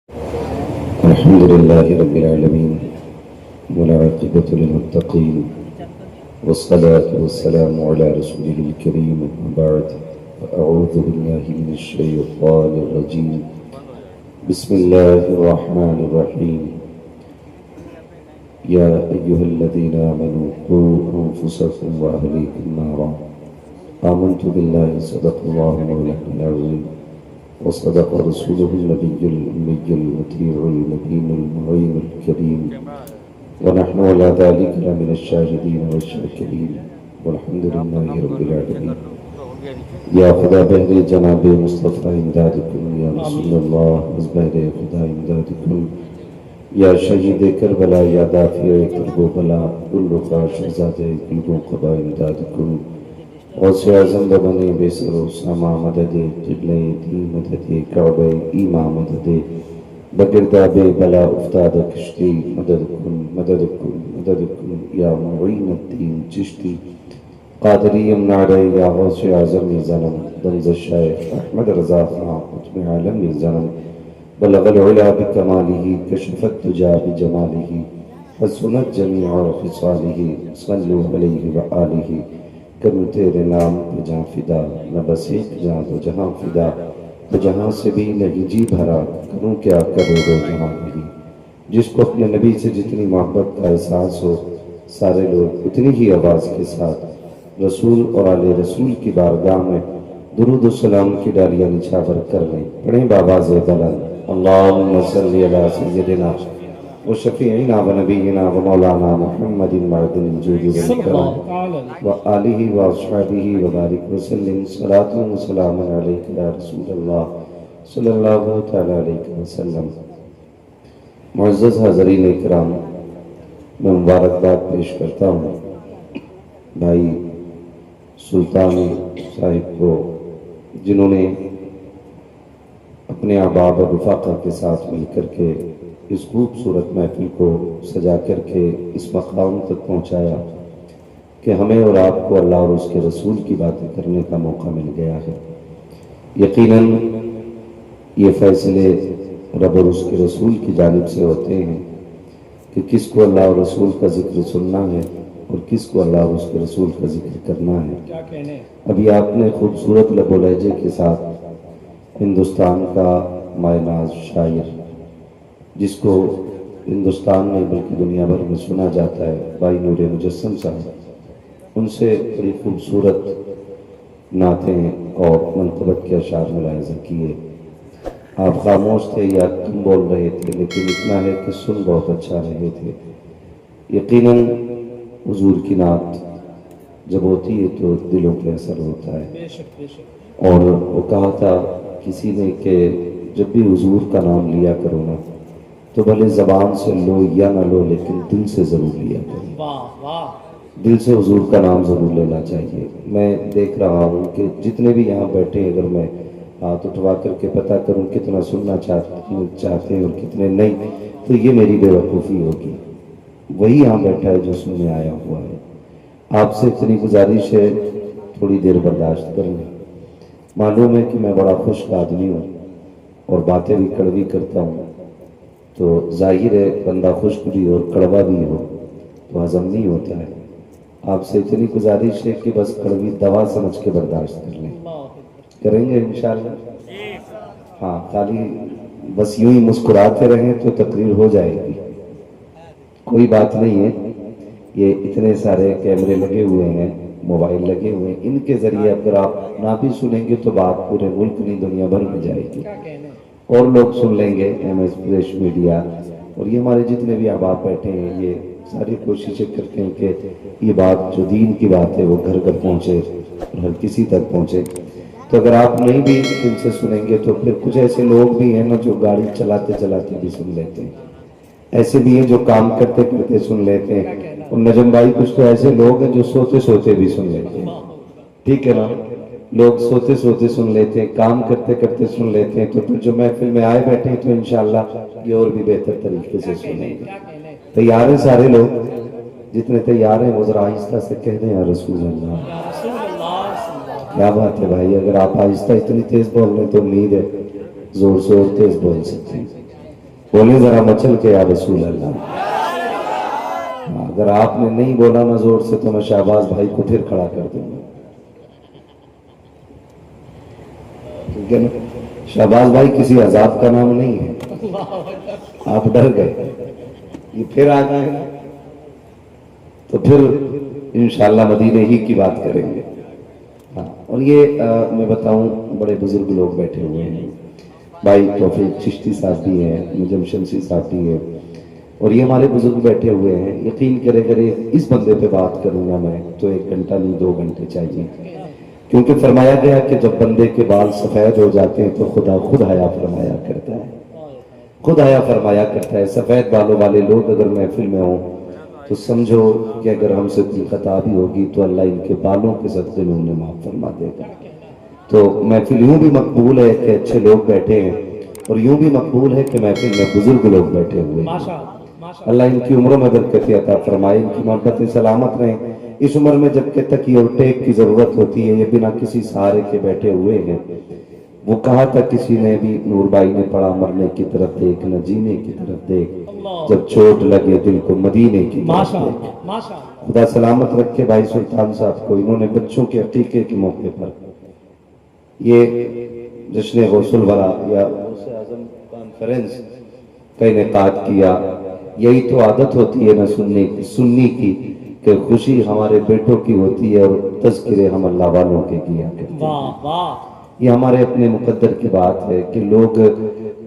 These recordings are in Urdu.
الحمد لله رب العالمين والعاقبة للمتقين والصلاة والسلام على رسوله الكريم بعد فأعوذ بالله من الشيطان الرجيم بسم الله الرحمن الرحيم يا أيها الذين آمنوا قوا أنفسكم وأهليكم نارا آمنت بالله صدق الله مولانا العظيم وصدق رسوله النبي الأمي المطيع المبين المعين الكريم ونحن على ذلك من الشاهدين والشاكرين والحمد لله رب العالمين یا خدا بہر جناب مصطفیٰ امدادکم یا رسول اللہ از بہر خدا امدادکم یا شہید کربلا یا دافع کرب و بلا گل رخا شہزاد قلب و قبا امدادکم غوث اعظم ببنے بے سر و ساما مدد قبلِ دی مدد کعبہ ایما مدد بگردہ بے بلا افتاد کشتی مدد کن یا معین الدین چشتی قادری امنعرے یا غوث اعظم زنم دنز الشیخ احمد رضا خان قطب عالم زنم بلغ العلا بکمالہ کشفت تجا بجمالہ حسنت جمیع خصالہ صلو علیہ وآلہ کروں تیرے نام پہ جہاں فدا نہ بس ایک جہاں تو جہاں فدا تو جہاں سے بھی نہیں جی بھرا کروں کیا کرو دو جہاں میری جس کو اپنے نبی سے جتنی محبت کا احساس ہو سارے لوگ اتنی ہی آواز کے ساتھ رسول اور آل رسول کی بارگاہ میں درود و سلام کی ڈالیاں نچھاور کر لیں پڑھیں بآواز بلند اللہم صلی علی سیدنا و شفیعنا و نبینا و مولانا محمد معدن الجود والکرم و آلہ و اصحابہ و بارک وسلم صلاة و سلام علیک یا رسول اللہ صلی اللہ تعالیٰ علیہ وسلم۔ معزز حاضرین اکرام، میں مبارکباد پیش کرتا ہوں بھائی سلطان صاحب کو، جنہوں نے اپنے احباب اور رفاقہ کے ساتھ مل کر کے اس خوبصورت محفل کو سجا کر کے اس مقام تک پہنچایا کہ ہمیں اور آپ کو اللہ اور اس کے رسول کی باتیں کرنے کا موقع مل گیا ہے۔ یقیناً یہ فیصلے رب اور اس کے رسول کی جانب سے ہوتے ہیں کہ کس کو اللہ اور رسول کا ذکر سننا ہے اور کس کو اللہ اور اس کے رسول کا ذکر کرنا ہے۔ ابھی آپ نے خوبصورت لب و لہجے کے ساتھ ہندوستان کا مائے ناز شاعر، جس کو ہندوستان میں بلکہ دنیا بھر میں سنا جاتا ہے، بھائی نور مجسم صاحب، ان سے بڑی خوبصورت نعتیں اور منقبت کے اشعار ملاحظہ کیے۔ آپ خاموش تھے یا کم بول رہے تھے، لیکن اتنا ہے کہ سن بہت اچھا رہے تھے۔ یقیناً حضور کی نعت جب ہوتی ہے تو دلوں پہ اثر ہوتا ہے، اور وہ کہا تھا کسی نے کہ جب بھی حضور کا نام لیا کرو نا تو بھلے زبان سے لو یا نہ لو، لیکن دل سے ضرور لیا کرو۔ دل سے حضور کا نام ضرور لینا چاہیے۔ میں دیکھ رہا ہوں کہ جتنے بھی یہاں بیٹھے ہیں، اگر میں ہاتھ اٹھوا کر کے پتہ کروں کتنا سننا چاہتے ہیں اور کتنے نہیں، تو یہ میری بے وقوفی ہوگی۔ وہی یہاں بیٹھا ہے جو سننے آیا ہوا ہے۔ آپ سے اتنی گزارش ہے تھوڑی دیر برداشت کر لیں۔ معلوم ہے کہ میں بڑا خشک آدمی ہوں اور باتیں بھی کڑوی کرتا ہوں، تو ظاہر ہے بندہ خشک بھی اور کڑوا بھی ہو تو ہضم نہیں ہوتا ہے۔ آپ سے اتنی گزارش ہے کہ بس کڑوی دوا سمجھ کے برداشت کر لیں۔ کریں گے انشاءاللہ؟ ہاں، خالی بس یوں ہی مسکراتے رہیں تو تقریر ہو جائے گی، کوئی بات نہیں ہے۔ یہ اتنے سارے کیمرے لگے ہوئے ہیں، موبائل لگے ہوئے ہیں، ان کے ذریعے اگر آپ نہ بھی سنیں گے تو بات پورے ملک نہیں دنیا بھر میں جائے گی، اور لوگ سن لیں گے۔ ایم ایس پریس میڈیا اور یہ ہمارے جتنے بھی احباب بیٹھے ہیں، یہ ساری کوششیں کرتے ہیں کہ یہ بات جو دین کی بات ہے وہ گھر گھر پہنچے اور ہر کسی تک پہنچے۔ تو اگر آپ نہیں بھی دل سے سنیں گے تو پھر کچھ ایسے لوگ بھی ہیں نا جو گاڑی چلاتے چلاتے بھی سن لیتے ہیں، ایسے بھی ہیں جو کام کرتے کرتے سن لیتے ہیں، اور نجم بھائی کچھ تو ایسے لوگ ہیں جو سوتے سوتے بھی سن لیتے ہیں، ٹھیک ہے نا؟ لوگ سوتے سوتے سن لیتے ہیں، کام کرتے کرتے سن لیتے ہیں، تو پھر جو محفل میں آئے بیٹھے ہیں تو انشاءاللہ یہ اور بھی بہتر طریقے سے سنیں گے۔ تیار ہیں سارے لوگ؟ جتنے تیار ہیں وہ ذرا آہستہ سے کہہ دیں یا رسول اللہ۔ کیا بات ہے بھائی، اگر آپ آہستہ اتنی تیز بول رہے ہیں تو امید ہے زور سے اور تیز بول سکتے ہیں۔ بولے ذرا مچل کے یا رسول اللہ. اگر آپ نے نہیں بولا نا زور سے تو میں شہباز بھائی کو پھر کھڑا کر دوں گا. ٹھیک ہے نا؟ شہباز بھائی کسی عذاب کا نام نہیں ہے. آپ ڈر گئے، یہ پھر آ گئے نا تو پھر انشاءاللہ مدینے ہی کی بات کریں گے. ہاں، اور یہ میں بتاؤں بڑے بزرگ لوگ بیٹھے ہوئے ہیں. بھائی توفیق چشتی صاحب بھی ہیں، نجم شمسی صاحب بھی ہیں، اور یہ ہمارے بزرگ بیٹھے ہوئے ہیں. یقین کرے کرے اس بندے پہ بات کروں گا میں تو 1 گھنٹہ نہیں 2 گھنٹے چاہیے، کیونکہ فرمایا گیا کہ جب بندے کے بال سفید ہو جاتے ہیں تو خدا خود حیا فرمایا کرتا ہے، خود حیا فرمایا کرتا ہے. سفید بالوں والے لوگ اگر محفل میں ہوں تو سمجھو کہ اگر ہم سے کوئی خطا بھی ہوگی تو اللہ ان کے بالوں کے صدقے میں انہیں معاف فرما دے گا. تو محفل یوں بھی مقبول ہے کہ اچھے لوگ بیٹھے ہیں، اور یوں بھی مقبول ہے کہ محفل میں بزرگ لوگ بیٹھے ہوئے ہیں. اللہ ان کی عمروں میں برکت عطا فرمائے، ان کی محبتیں سلامت رہیں. اس عمر میں جب کہ تکیہ اور ٹیک کی ضرورت ہوتی ہے یہ بنا کسی سہارے کے بیٹھے ہوئے ہیں. وہ کہا تھا کسی نے بھی، نور بھائی نے پڑھا، مرنے کی طرف دیکھ نہ جینے کی طرف دیکھ، جب چوٹ لگے دل کو مدینے کی طرف دیکھ. خدا سلامت رکھے بھائی سلطان صاحب کو. انہوں نے بچوں کے عقیقے کے موقع پر یہ جشن غوث الورا یا غوث اعظم کانفرنس کا انعقاد کیا. یہی تو عادت ہوتی ہے نا سنی کی کہ خوشی ہمارے بیٹوں کی ہوتی ہے اور تذکرے ہم اللہ والوں کے کیا کرتے ہیں. یہ ہمارے اپنے مقدر کی بات ہے کہ لوگ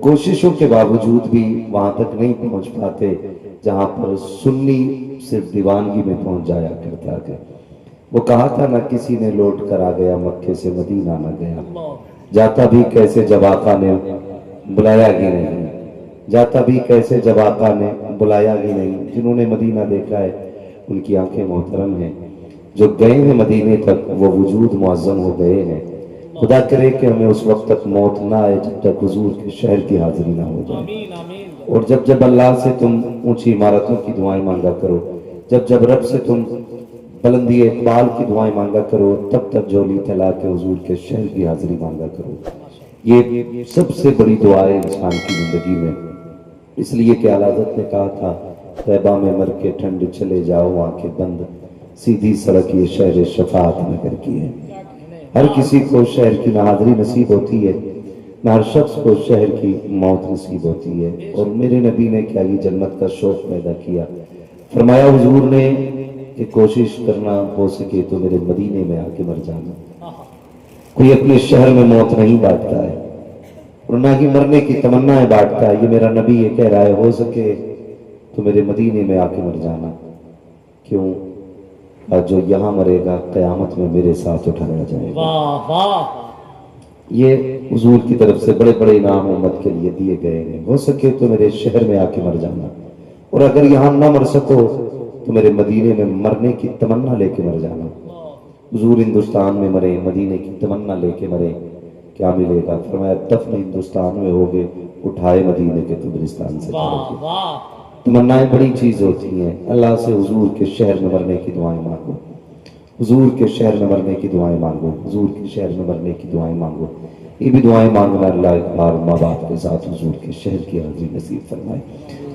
کوششوں کے باوجود بھی وہاں تک نہیں پہنچ پاتے جہاں پر سنی صرف دیوانگی میں پہنچ جایا کرتا ہے. وہ کہا تھا نہ کسی نے لوٹ کر آ گیا مکے سے مدینہ نہ گیا، جاتا بھی کیسے جب آقا نے بلایا ہی نہیں، جاتا بھی کیسے جب آقا نے بلایا ہی نہیں. جنہوں نے مدینہ دیکھا ہے ان کی آنکھیں محترم ہیں، جو گئے ہیں مدینے تک وہ وجود معظم ہو گئے ہیں. خدا کرے کہ ہمیں اس وقت تک موت نہ آئے جب تک حضور کے شہر کی حاضری نہ ہو جائے. اور جب جب اللہ سے تم اونچی عمارتوں کی دعائیں مانگا کرو، جب جب رب سے تم بلندی اقبال کی دعائیں مانگا کرو، تب تک جولی پھیلا کے حضور کے شہر کی حاضری مانگا کرو. یہ سب سے بڑی دعا ہے انسان کی زندگی میں. اس لیے کہ اعلیٰ حضرت نے کہا تھا طیبہ میں مر کے ٹھنڈ چلے جاؤ آنکھیں بند، سیدھی سڑک یہ شہر شفاعت نگر کی ہے. ہر کسی کو شہر کی نہ حاضری نصیب ہوتی ہے، نہ ہر شخص کو شہر کی موت نصیب ہوتی ہے. اور میرے نبی نے کیا یہ جنت کا شوق پیدا کیا. فرمایا حضور نے کہ کوشش کرنا ہو سکے تو میرے مدینے میں آ کے مر جانا. کوئی اپنے شہر میں موت نہیں بانٹتا ہے اور نہ ہی مرنے کی تمنا بانٹتا ہے. یہ میرا نبی یہ کہہ رہا ہے ہو سکے تو میرے مدینے میں آ کے مر جانا. کیوں؟ جو یہاں مرے گا قیامت میں میرے ساتھ اٹھایا جائے گا. یہ حضور کی طرف سے بڑے بڑے انعام امت کے لیے دیے گئے ہیں. ہو سکے تو میرے شہر میں آ کے مر جانا، اور اگر یہاں نہ مر سکو تو میرے مدینے میں مرنے کی تمنا لے کے مر جانا. حضور ہندوستان میں مرے، مدینے کی تمنا لے کے مرے، کیا ملے گا؟ فرمایا دفن ہندوستان میں ہوگے، اٹھائے مدینے کے قبرستان سے. تمنائیں بڑی چیز ہوتی ہیں. اللہ سے حضور کے شہر میں مرنے کی دعائیں مانگو، حضور کے شہر میں مرنے کی دعائیں مانگو، حضور کے شہر میں مرنے کی دعائیں مانگو. یہ بھی دعائیں مانگنا اللہ ایک بار ماں باپ کے ساتھ حضور کے شہر کی حاضری نصیب فرمائے.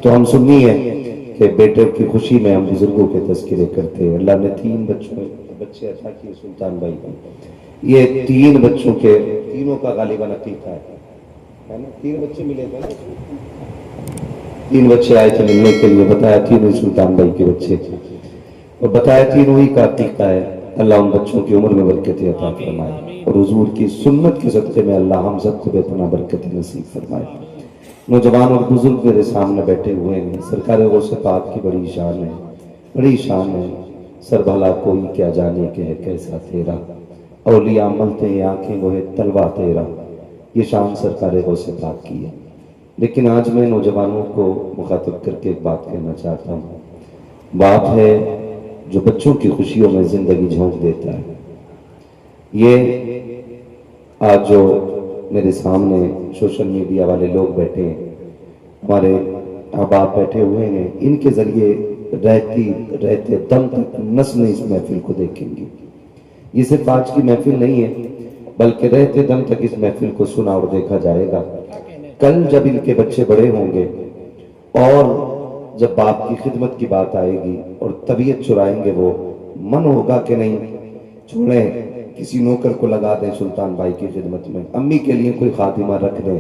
تو ہم سنی ہے کہ بیٹے کی خوشی میں ہم بزرگوں کے تذکرے کرتے ہیں. اللہ نے 3 بچے عطا کیے سلطان بھائی کو. یہ 3 بچوں کے تینوں کا غالباً عقیقہ ہے نا. 3 بچے ملے تھے نا، 3 بچے آئے تھے ملنے کے لیے. بتایا 3 سلطان بھائی کے بچے تھے اور بتایا 3 ہی کا عقیقہ ہے. اللہ ان بچوں کی عمر میں برکت عطا فرمائے اور حضور کی سنت کے صدقے میں اللہ ہم سب کو بے پناہ برکت نصیب فرمائے. نوجوان اور بزرگ میرے سامنے بیٹھے ہوئے ہیں. سرکار غوث پاک کی بڑی شان ہے، بڑی شان ہے. سر بھلا کوئی کیا جانے کہ ہے کیسا تیرا، اولیاء ملتے ہیں آنکھیں وہ ہے تلوا تیرا. یہ شان سرکار غوث پاک کی ہے. لیکن آج میں نوجوانوں کو مخاطب کر کے ایک بات کہنا چاہتا ہوں. باپ ہے جو بچوں کی خوشیوں میں زندگی جھونک دیتا ہے. یہ آج جو میرے سامنے سوشل میڈیا والے لوگ بیٹھے ہیں، ہمارے احباب بیٹھے ہوئے ہیں، ان کے ذریعے رہتے دم تک نسلیں اس محفل کو دیکھیں گی. یہ صرف آج کی محفل نہیں ہے بلکہ رہتے دم تک اس محفل کو سنا اور دیکھا جائے گا. کل جب ان کے بچے بڑے ہوں گے اور جب باپ کی خدمت کی بات آئے گی اور طبیعت چرائیں گے وہ، من ہوگا کہ نہیں چھوڑیں کسی نوکر کو لگا دیں سلطان بھائی کی خدمت میں، امی کے لیے کوئی خاتمہ رکھ دیں،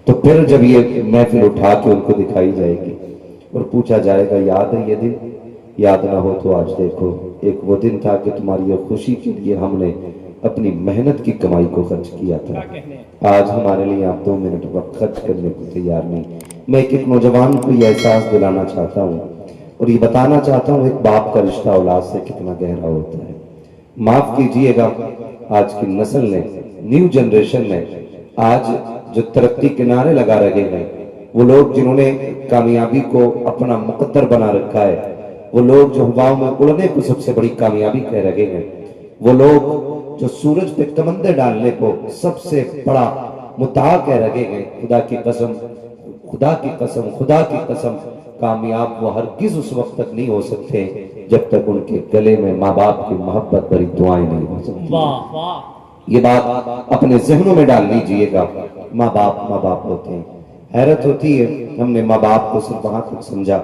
تو پھر جب یہ محفل اٹھا کے ان کو دکھائی جائے گی اور پوچھا جائے گا یاد ہے یہ دن؟ یاد نہ ہو تو آج دیکھو، ایک وہ دن تھا کہ تمہاری یہ خوشی کے لیے ہم نے اپنی محنت کی کمائی کو خرچ کیا تھا، آج ہمارے لیے آپ 2 منٹ وقت خرچ کرنے کو تیار نہیں۔ میں ایک نوجوان کو یہ احساس دلانا چاہتا ہوں اور یہ بتانا چاہتا ہوں ایک باپ کا رشتہ اولاد سے کتنا گہرا ہوتا ہے۔ معاف کیجئے گا، آج کی نسل نے، نیو جنریشن نے آج جو ترقی کے نعرے لگا رہے ہیں، وہ لوگ جنہوں نے کامیابی کو اپنا مقدر بنا رکھا ہے، وہ لوگ جو ہواؤں میں اڑنے کو سب سے بڑی کامیابی کہہ رہے ہیں، وہ لوگ جو سورج پہ کمندے ڈالنے کو سب سے بڑا مدعا کہہ رہے ہیں، خدا کی قسم، خدا کی قسم، خدا کی قسم، کامیاب وہ ہرگز اس وقت تک نہیں ہو سکتے جب تک ان کے گلے میں ماں باپ کی محبت بھری دعائیں نہیں ہو سکتی۔ یہ بات اپنے ذہنوں میں ڈال لیجئے گا، ماں باپ ہوتے ہیں۔ حیرت ہوتی ہے، ہم نے ماں باپ کو صرف وہاں تک سمجھا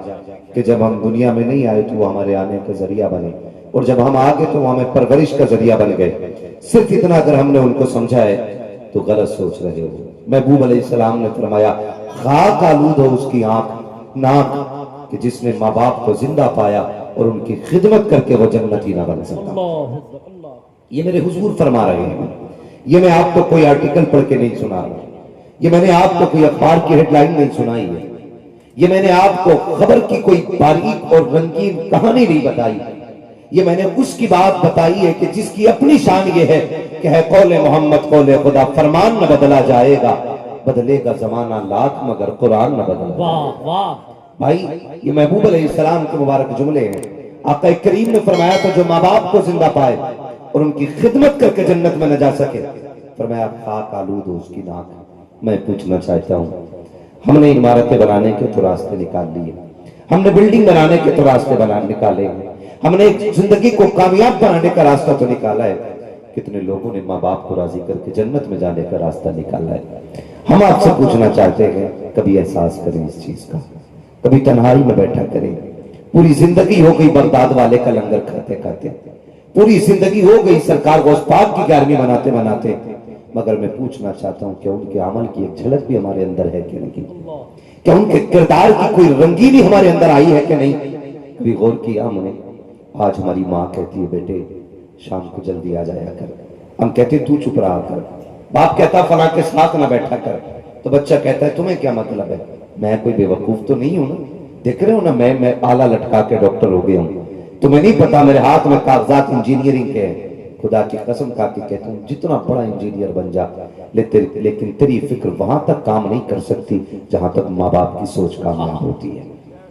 کہ جب ہم دنیا میں نہیں آئے تو وہ ہمارے آنے کا ذریعہ بنے، اور جب ہم آگے تو وہ ہمیں پرورش کا ذریعہ بن گئے۔ صرف اتنا اگر ہم نے ان کو سمجھا ہے تو غلط سوچ رہے ہو۔ محبوب علیہ السلام نے فرمایا خاک آلود ہو اس کی آنکھ ناک کہ جس نے ماں باپ کو زندہ پایا اور ان کی خدمت کر کے وہ جنتی نہ بن سکتا۔ یہ میرے حضور فرما رہے ہیں، یہ میں آپ کو کوئی آرٹیکل پڑھ کے نہیں سنا رہا، یہ میں نے آپ کو کوئی اخبار کی ہیڈ لائن نہیں سنائی ہے، یہ میں نے آپ کو خبر کی کوئی باریک اور رنگین کہانی نہیں بتائی، یہ میں نے اس کی بات بتائی ہے کہ جس کی اپنی شان یہ ہے کہ ہے قول محمد قول خدا، فرمان نہ بدلا جائے گا، بدلے گا زمانہ لاکھ مگر قرآن نہ بدلا۔ بھائی یہ محبوب علیہ السلام کے مبارک جملے ہیں۔ آقا کریم نے فرمایا تھا جو ماں باپ کو زندہ پائے اور ان کی خدمت کر کے جنت میں نہ جا سکے، فرمایا خاک آلود ہو اس کی ناک۔ میں پوچھنا چاہتا ہوں، ہم نے عمارتیں بنانے کے تو راستے نکال لیے، ہم نے بلڈنگ بنانے کے تو راستے نکالے ہیں، ہم نے زندگی کو کامیاب بنانے کا راستہ تو نکالا ہے، کتنے لوگوں نے ماں باپ کو راضی کر کے جنت میں جانے کا راستہ نکالا ہے۔ ہم آپ سے پوچھنا چاہتے ہیں، کبھی احساس کریں اس چیز کا، کبھی تنہائی میں بیٹھا کریں۔ پوری زندگی ہو گئی بغداد والے کا لنگر کھاتے کھاتے، پوری زندگی ہو گئی سرکار غوث پاک کی 11ویں بناتے بناتے، مگر میں پوچھنا چاہتا ہوں کہ ان کے عمل کی ایک جھلک بھی ہمارے اندر ہے کہ نہیں؟ کیا ان کے کردار کی کوئی رنگینی ہمارے اندر آئی ہے کہ نہیں؟ کبھی غور کیا ہم نے؟ آج ہماری ماں کہتی ہے بیٹے شام کو جلدی آ جایا کر، ہم کہتے تو چپ رہا کر، باپ کہتا فلاں کے ساتھ نہ بیٹھا کر، تو بچہ کہتا ہے تمہیں کیا مطلب ہے؟ میں کوئی بے وقوف تو نہیں ہوں نا، دیکھ رہے ہو نا میں آلہ لٹکا کے ڈاکٹر ہو گیا ہوں، تمہیں نہیں پتا میرے ہاتھ میں کاغذات انجینئرنگ کے ہیں۔ خدا کی قسم کھا کے کہتا ہوں جتنا بڑا انجینئر بن جا، لیکن تیری فکر وہاں تک کام نہیں کر سکتی جہاں تک ماں باپ کی سوچ کامیاب ہوتی ہے۔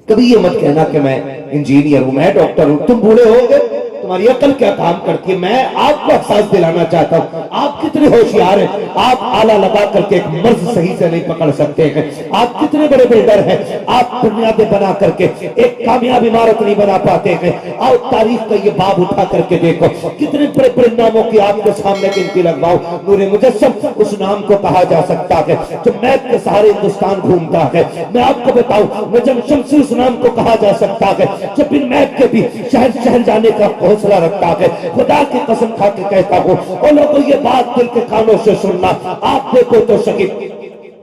کبھی یہ مت کہنا کہ میں انجینئر ہوں، میں ڈاکٹر ہوں، تم بوڑھے ہو گئے تمہاری عقل کیا کام کرتی ہے؟ میں آپ کو احساس دلانا چاہتا ہوں آپ کتنے ہوشیار ہیں، آپ آلہ لگا کر کے ایک مرض صحیح سے نہیں پکڑ سکتے ہیں، آپ کتنے بڑے بلڈر ہیں، آپ بنیادیں بنا کر کے ایک کامیاب عمارت نہیں بنا پاتے ہیں۔ آؤ تاریخ کا یہ باب اٹھا کر کے دیکھو، کتنے بڑے بڑے ناموں کی آپ کے سامنے گنتی لگواؤ۔ نور مجسم اس نام کو کہا جا سکتا ہے جو میپ کے سارے ہندوستان گھومتا ہے۔ میں آپ کو بتاؤں نجم شمسی اس نام کو کہا جا سکتا ہے جو بن میپ کے بھی شہر شہر جانے کا حوصلہ رکھتا ہے۔ خدا کی قسم کھا کے کہتا ہوں اور لوگوں یہ بات دل کے کانوں سے سننا، آپ دیکھو تو شکیب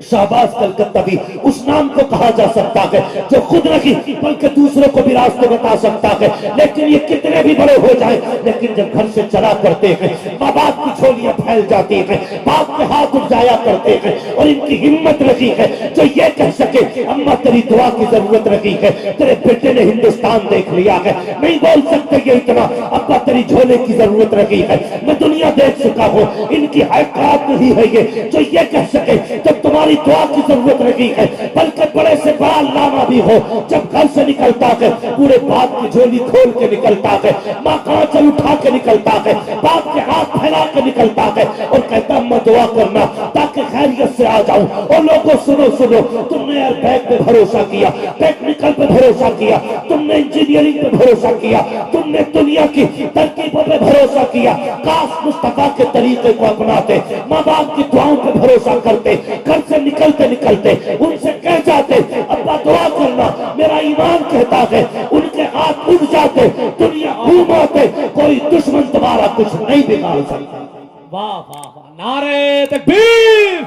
شہباز کلکتہ بھی اس نام کو کہا جا سکتا ہے جو خود نہیں بلکہ دوسروں کو بھی راستے بتا سکتا ہے۔ لیکن یہ کتنے بھی بڑے ہو جائیں لیکن جب گھر سے چلا کرتے ہیں ماں باپ کی جھولیاں پھیل جاتی ہیں، باپ کے ہاتھ اٹھ جایا کرتے ہیں اور ان کی ہمت رہی ہے جو یہ کہہ سکے اماں تیری دعا کی ضرورت رہی ہے، تیرے بیٹے نے ہندوستان دیکھ لیا ہے، نہیں بول سکتے یہ اتنا، ابا تیری جھولے کی ضرورت رہی ہے، میں دنیا دیکھ چکا ہوں، ان کی حقیقت نہیں ہے یہ جو یہ کہہ سکے جب تمہاری دعا کی ضرورت رہی ہے، بلکہ بڑے سے بڑا علامہ بھی ہو جب گھر سے نکلتا ہے پورے باپ کی جھولی کھول کے نکلتا ہے، ماں کانچل اٹھا کے نکلتا ہے، باپ کے ہاتھ پھیلا کے نکلتا ہے اور کہتا میں دعا کرنا تاکہ خیریت سے آ جاؤں۔ اور لوگوں سنو سنو، تم نے ایئر بیگ پہ بھروسہ کیا، ٹیکنیکل پہ بھروسہ کیا، تم نے انجینئرنگ پہ بھروسہ کیا، تم نے دنیا کی ترکیبوں پہ بھروسہ کیا، کاش مصطفیٰ کے طریقے کو اپناتے، ماں باپ کی دعاؤں پہ بھروسہ کرتے، گھر سے نکلتے نکلتے ان سے کہہ جاتے ابا کہتا دعا کرنا، میرا ایمان کہتا ہے ان کے ہاتھ اٹھ جاتے، دنیا گھوم آتے، کوئی دشمن تمہارا کچھ نہیں بگاڑ سکتا۔ واہ واہ واہ، نعرہ تکبیر،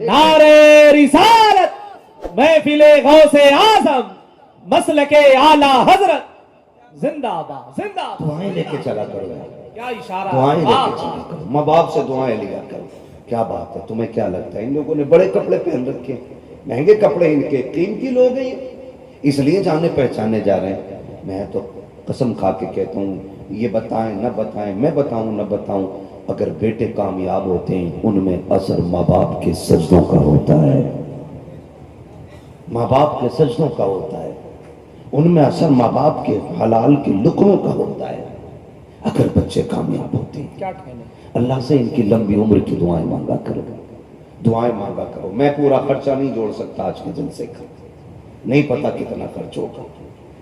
نعرہ رسالت، محفل غوث اعظم، مسلک اعلی حضرت، زندہ باد زندہ باد۔ دعائیں لے کے چلا کرو، کیا اشارہ، دعائیں لے واہ کے چلا کرو، ماں باپ سے دعائیں لیا کرو۔ کیا بات ہے، تمہیں کیا لگتا ہے ان لوگوں نے بڑے کپڑے پہن رکھے، مہنگے کپڑے ان کے، قیمتی لوگ ہیں اس لیے جانے پہچانے جا رہے ہیں۔ میں تو قسم کھا کے کہتا ہوں، یہ بتائیں نہ بتائیں، میں بتاؤں نہ بتاؤں، اگر بیٹے کامیاب ہوتے ہیں ان میں اثر ماں باپ کے سجدوں کا ہوتا ہے، ماں باپ کے سجدوں کا ہوتا ہے، ان میں اثر ماں باپ کے حلال کے لقموں کا ہوتا ہے۔ اگر بچے کامیاب ہوتے ہیں، کیا کہنے، اللہ سے ان کی لمبی عمر کی دعائیں مانگا کرو، دعائیں مانگا کرو۔ میں پورا خرچہ نہیں جوڑ سکتا آج کے دن سے، نہیں پتا کتنا خرچ ہوگا،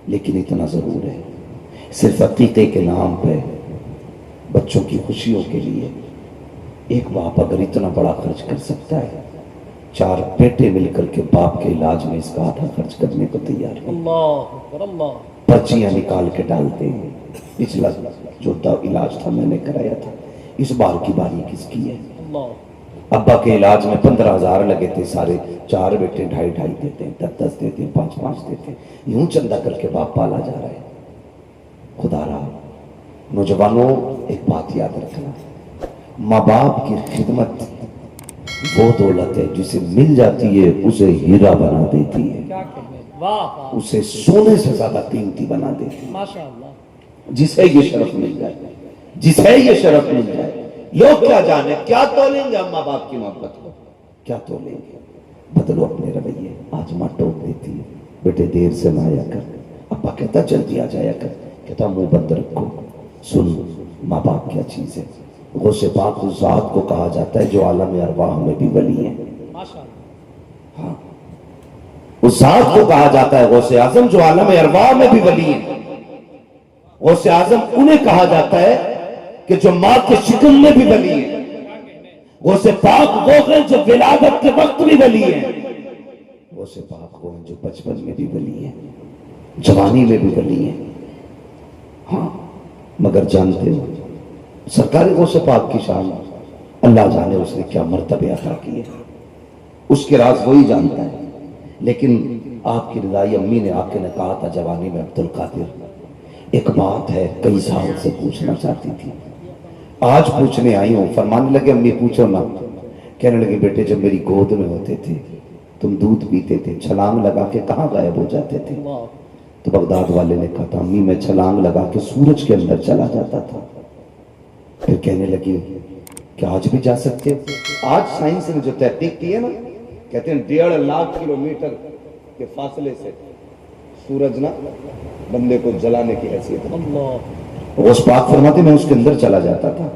لیکن اتنا ضرور ہے، صرف عقیقے کے نام پہ بچوں کی خوشیوں کے لیے ایک باپ اگر اتنا بڑا خرچ کر سکتا ہے، 4 بیٹے مل کر کے باپ کے علاج میں اس کا آدھا خرچ کرنے کو تیار ہے۔ اللہ اکبر، اللہ، پرچیاں نکال کے ڈالتے ہیں، پچھلا جو علاج تھا میں نے کرایا تھا، اس بار کی باری کس کی ہے؟ اللہ، ابا کے علاج میں 15,000 لگے تھے، سارے 4 بیٹے 2.5 دیتے ہیں، 10 دیتے ہیں، 5 دیتے ہیں، یوں چندہ کر کے باپ پالا جا رہا ہے۔ خدا را نوجوانوں ایک بات یاد رکھنا، ماں باپ کی خدمت وہ دولت ہے جسے مل جاتی ہے اسے ہیرا بنا دیتی ہے، کیا کہنے، واہ واہ، اسے سونے سے زیادہ قیمتی بنا دیتی ہے۔ ماشاءاللہ، جسے یہ شرف مل جائے، جسے یہ شرف مل جائے، لوگ کیا جانے، کیا تولیں گے ماں باپ کی محبت کو، کیا تولیں گے؟ بدلو اپنے رویے۔ آج ماں ٹوک دیتی ہے، بیٹے دیر سے نہ آیا کر، ابا کہتا جلدی آ جایا کر، کہتا منہ بند رکھو۔ سن، ماں باپ کیا چیز ہے؟ غوث پاک اس ذات کو کہا جاتا ہے جو عالم ارواح میں بھی ولی ہے، ماشاءاللہ، ہاں، اس ذات کو کہا جاتا ہے غوث اعظم جو عالم ارواح میں بھی ولی ہے۔ غوث اعظم انہیں کہا جاتا ہے کہ جو ماں کے شکم میں بھی ولی ہے۔ غوث پاک وہ ہیں جو ولادت کے وقت بھی ولی ہیں، غوث پاک وہ ہیں جو بچپن میں بھی ولی ہیں، جوانی میں بھی ولی ہیں۔ ہاں، مگر جانتے ہو سرکار غوث پاک کی شان اللہ جانے اس نے کیا مرتبے عطا کیے، اس کے راز وہی جانتا ہے۔ لیکن آپ کی رضائی امی نے آپ کے نے کہا تھا جوانی میں عبدالقادر ایک بات ہے کئی سال سے پوچھنا چاہتی تھی، آج پوچھنے آئی ہوں۔ فرمانے لگے امی پوچھو نا۔ کہنے لگے بیٹے جب میری گود میں ہوتے تھے تم دودھ پیتے تھے، چھلانگ لگا کے کہاں غائب ہو جاتے تھے؟ تو بغداد والے نے کہا تھا امی میں چھلانگ لگا کے سورج کے اندر چلا جاتا تھا۔ پھر کہنے لگی کہ آج بھی جا سکتے ہو؟ آج سائنس نے جو تحقیق کی ہے نا، کہتے ہیں 1.5 لاکھ کلومیٹر کے فاصلے سے سورج نا بندے کو جلانے کی حیثیت ہے۔ غوث پاک فرماتے میں اس کے اندر چلا جاتا تھا۔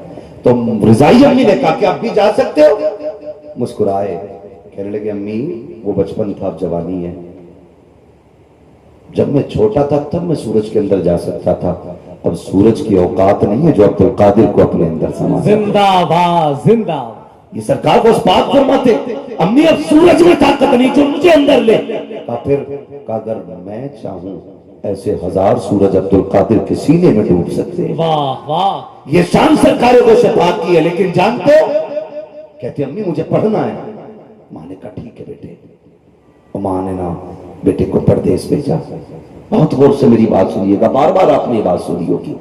تو رضائی امی نے کہا کہ آپ بھی جا سکتے ہو؟ مسکرائے، کہنے لگے امی وہ بچپن تھا اب جوانی ہے، جب میں چھوٹا تھا تب میں سورج کے اندر جا سکتا تھا، اب سورج کی اوقات نہیں ہے جو عبدالقادر کو اپنے اندر سما سکے۔ زندہ باد زندہ باد، یہ سرکار کو اس پاک فرماتے امی اب سورج میں طاقت نہیں جو مجھے اندر لے۔ کہا پھر کہا اگر میں چاہوں ایسے 1000 سورج عبدالقادر کے سینے میں ڈوب سکتے ہیں۔ واہ واہ، یہ شان سرکار کو پاک کی ہے، لیکن جانتے ہو کہتے امی مجھے پڑھنا ہے۔ ماں نے کہا ٹھیک ہے بیٹے، اور ماں نے نا بیٹے کو پردیس بھیجا۔ بہت غور سے میری بات سنیے گا، بار بار آپ نے یہ بات سنی ہوگی۔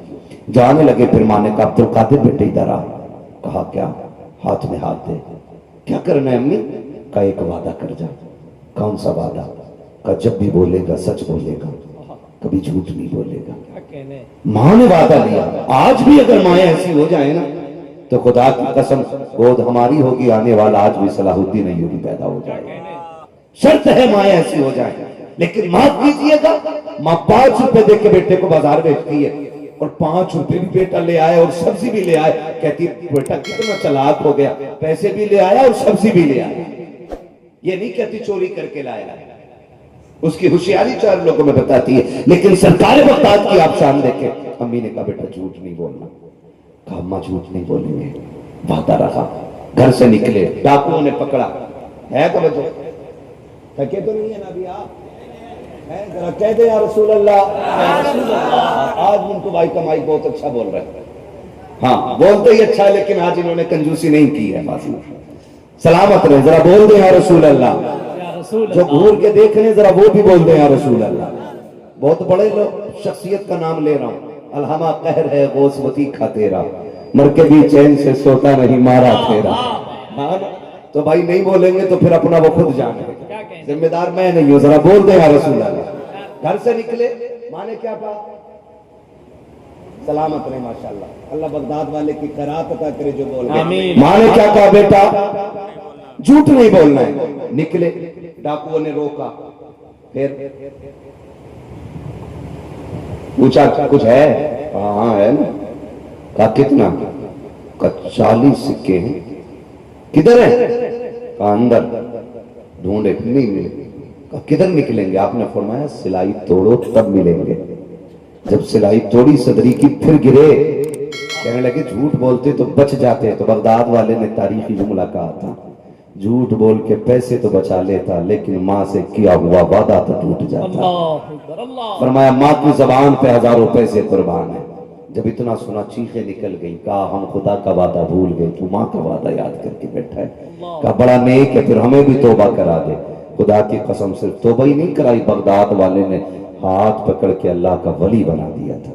جانے لگے پھر ماں نے کہا عبدالقادر بیٹے ادھر آ۔ کہا کیا؟ ہاتھ میں ہاتھ دے۔ کیا کرنا ہے امی؟ کہا ایک وعدہ کر جا۔ کون سا وعدہ؟ کہا جب بھی بولے گا سچ بولے گا، کبھی جھوٹ نہیں بولے گا۔ کیا کہنے، ماں نے وعدہ لیا۔ آج بھی اگر مائیں ایسی ہو جائیں نا تو خدا کی قسم گود ہماری ہوگی، آنے والا آج بھی صلاح الدین ایوبی پیدا ہو جائے گا۔ شرط ہے مائیں ایسی ہو جائیں، لیکن معاف کیجئے گا ماں 5 روپے دے کے بیٹے کو بازار بھیجتی ہے، اور 5 روپے بھی بیٹا لے آئے اور سبزی بھی لے آئے، کہتی ہے بیٹا کتنا چلاک ہو گیا، پیسے بھی لے آیا اور سبزی بھی لے آیا۔ یہ نہیں کہتی چوری کر کے لایا، اس کی ہوشیاری 4 لوگوں میں بتاتی ہے۔ لیکن سرکار بغداد کی آپ شان دیکھیں، امی نے کہا بیٹا جھوٹ نہیں بولنا۔ کہا اماں جھوٹ نہیں بولیں گے۔ وعدہ رہا۔ گھر سے نکلے، ڈاکوؤں نے پکڑا، ہے توجہ، تھکے تو نہیں ہے نا ابھی آپ؟ ذرا کہہ دے یا رسول اللہ۔ آج منٹو بھائی کا مائک بہت اچھا بول رہا ہے، ہاں بولتے ہی اچھا ہے، لیکن آج انہوں نے کنجوسی نہیں کی ہے، سلامت رہے، ذرا بول دیں یا رسول اللہ۔ جو گھور کے دیکھنے ذرا وہ بھی بول دیں یا رسول اللہ۔ بہت بڑے شخصیت کا نام لے رہا ہوں، الہما قہر ہے غوث وتی کھا تیرا، مر کے بھی چین سے سوتا نہیں مارا تیرا۔ تو بھائی نہیں بولیں گے تو پھر اپنا وہ خود جانے، ذمہ دار میں نہیں ہوں، ذرا بول دیں یا رسول اللہ۔ گھر سے نکلے ماں نے کیا کہا؟ سلامت رہے ماشاءاللہ، اللہ بغداد والے کی قرات عطا کرے جو بول گئے۔ ماں نے کیا کہا؟ بیٹا جھوٹ نہیں بولنا ہے۔ نکلے، ڈاکوؤں نے روکا، پھر پوچھا کچھ ہے؟ ہاں ہے نا۔ کہا کتنا؟ کہا 40 سکے ہیں۔ کدھر ہیں؟ کہا اندر۔ ڈھونڈے نہیں ملے۔ کہا کدھر نکلیں گے؟ آپ نے فرمایا سلائی توڑو تب ملیں گے۔ جب سلائی توڑی صدری کی پھر گرے، کہنے لگے جھوٹ بولتے تو بچ جاتے۔ تو بغداد والے نے تاریخی جملہ کہا تھا، جھوٹ بول کے پیسے تو بچا لیتا لیکن ماں سے کیا ہوا وعدہ تو ٹوٹ جاتا۔ فرمایا ماں کی زبان پہ ہزاروں پیسے قربان ہیں۔ جب اتنا سنا چیخیں نکل گئی، کہا ہم خدا کا وعدہ بھول گئے، تو ماں کا وعدہ یاد کر کے بیٹھا ہے۔ کہا بڑا نیک ہے، پھر ہمیں بھی توبہ کرا دے۔ خدا کی قسم صرف توبہ ہی نہیں کرائی، بغداد والے نے ہاتھ پکڑ کے اللہ کا ولی بنا دیا تھا۔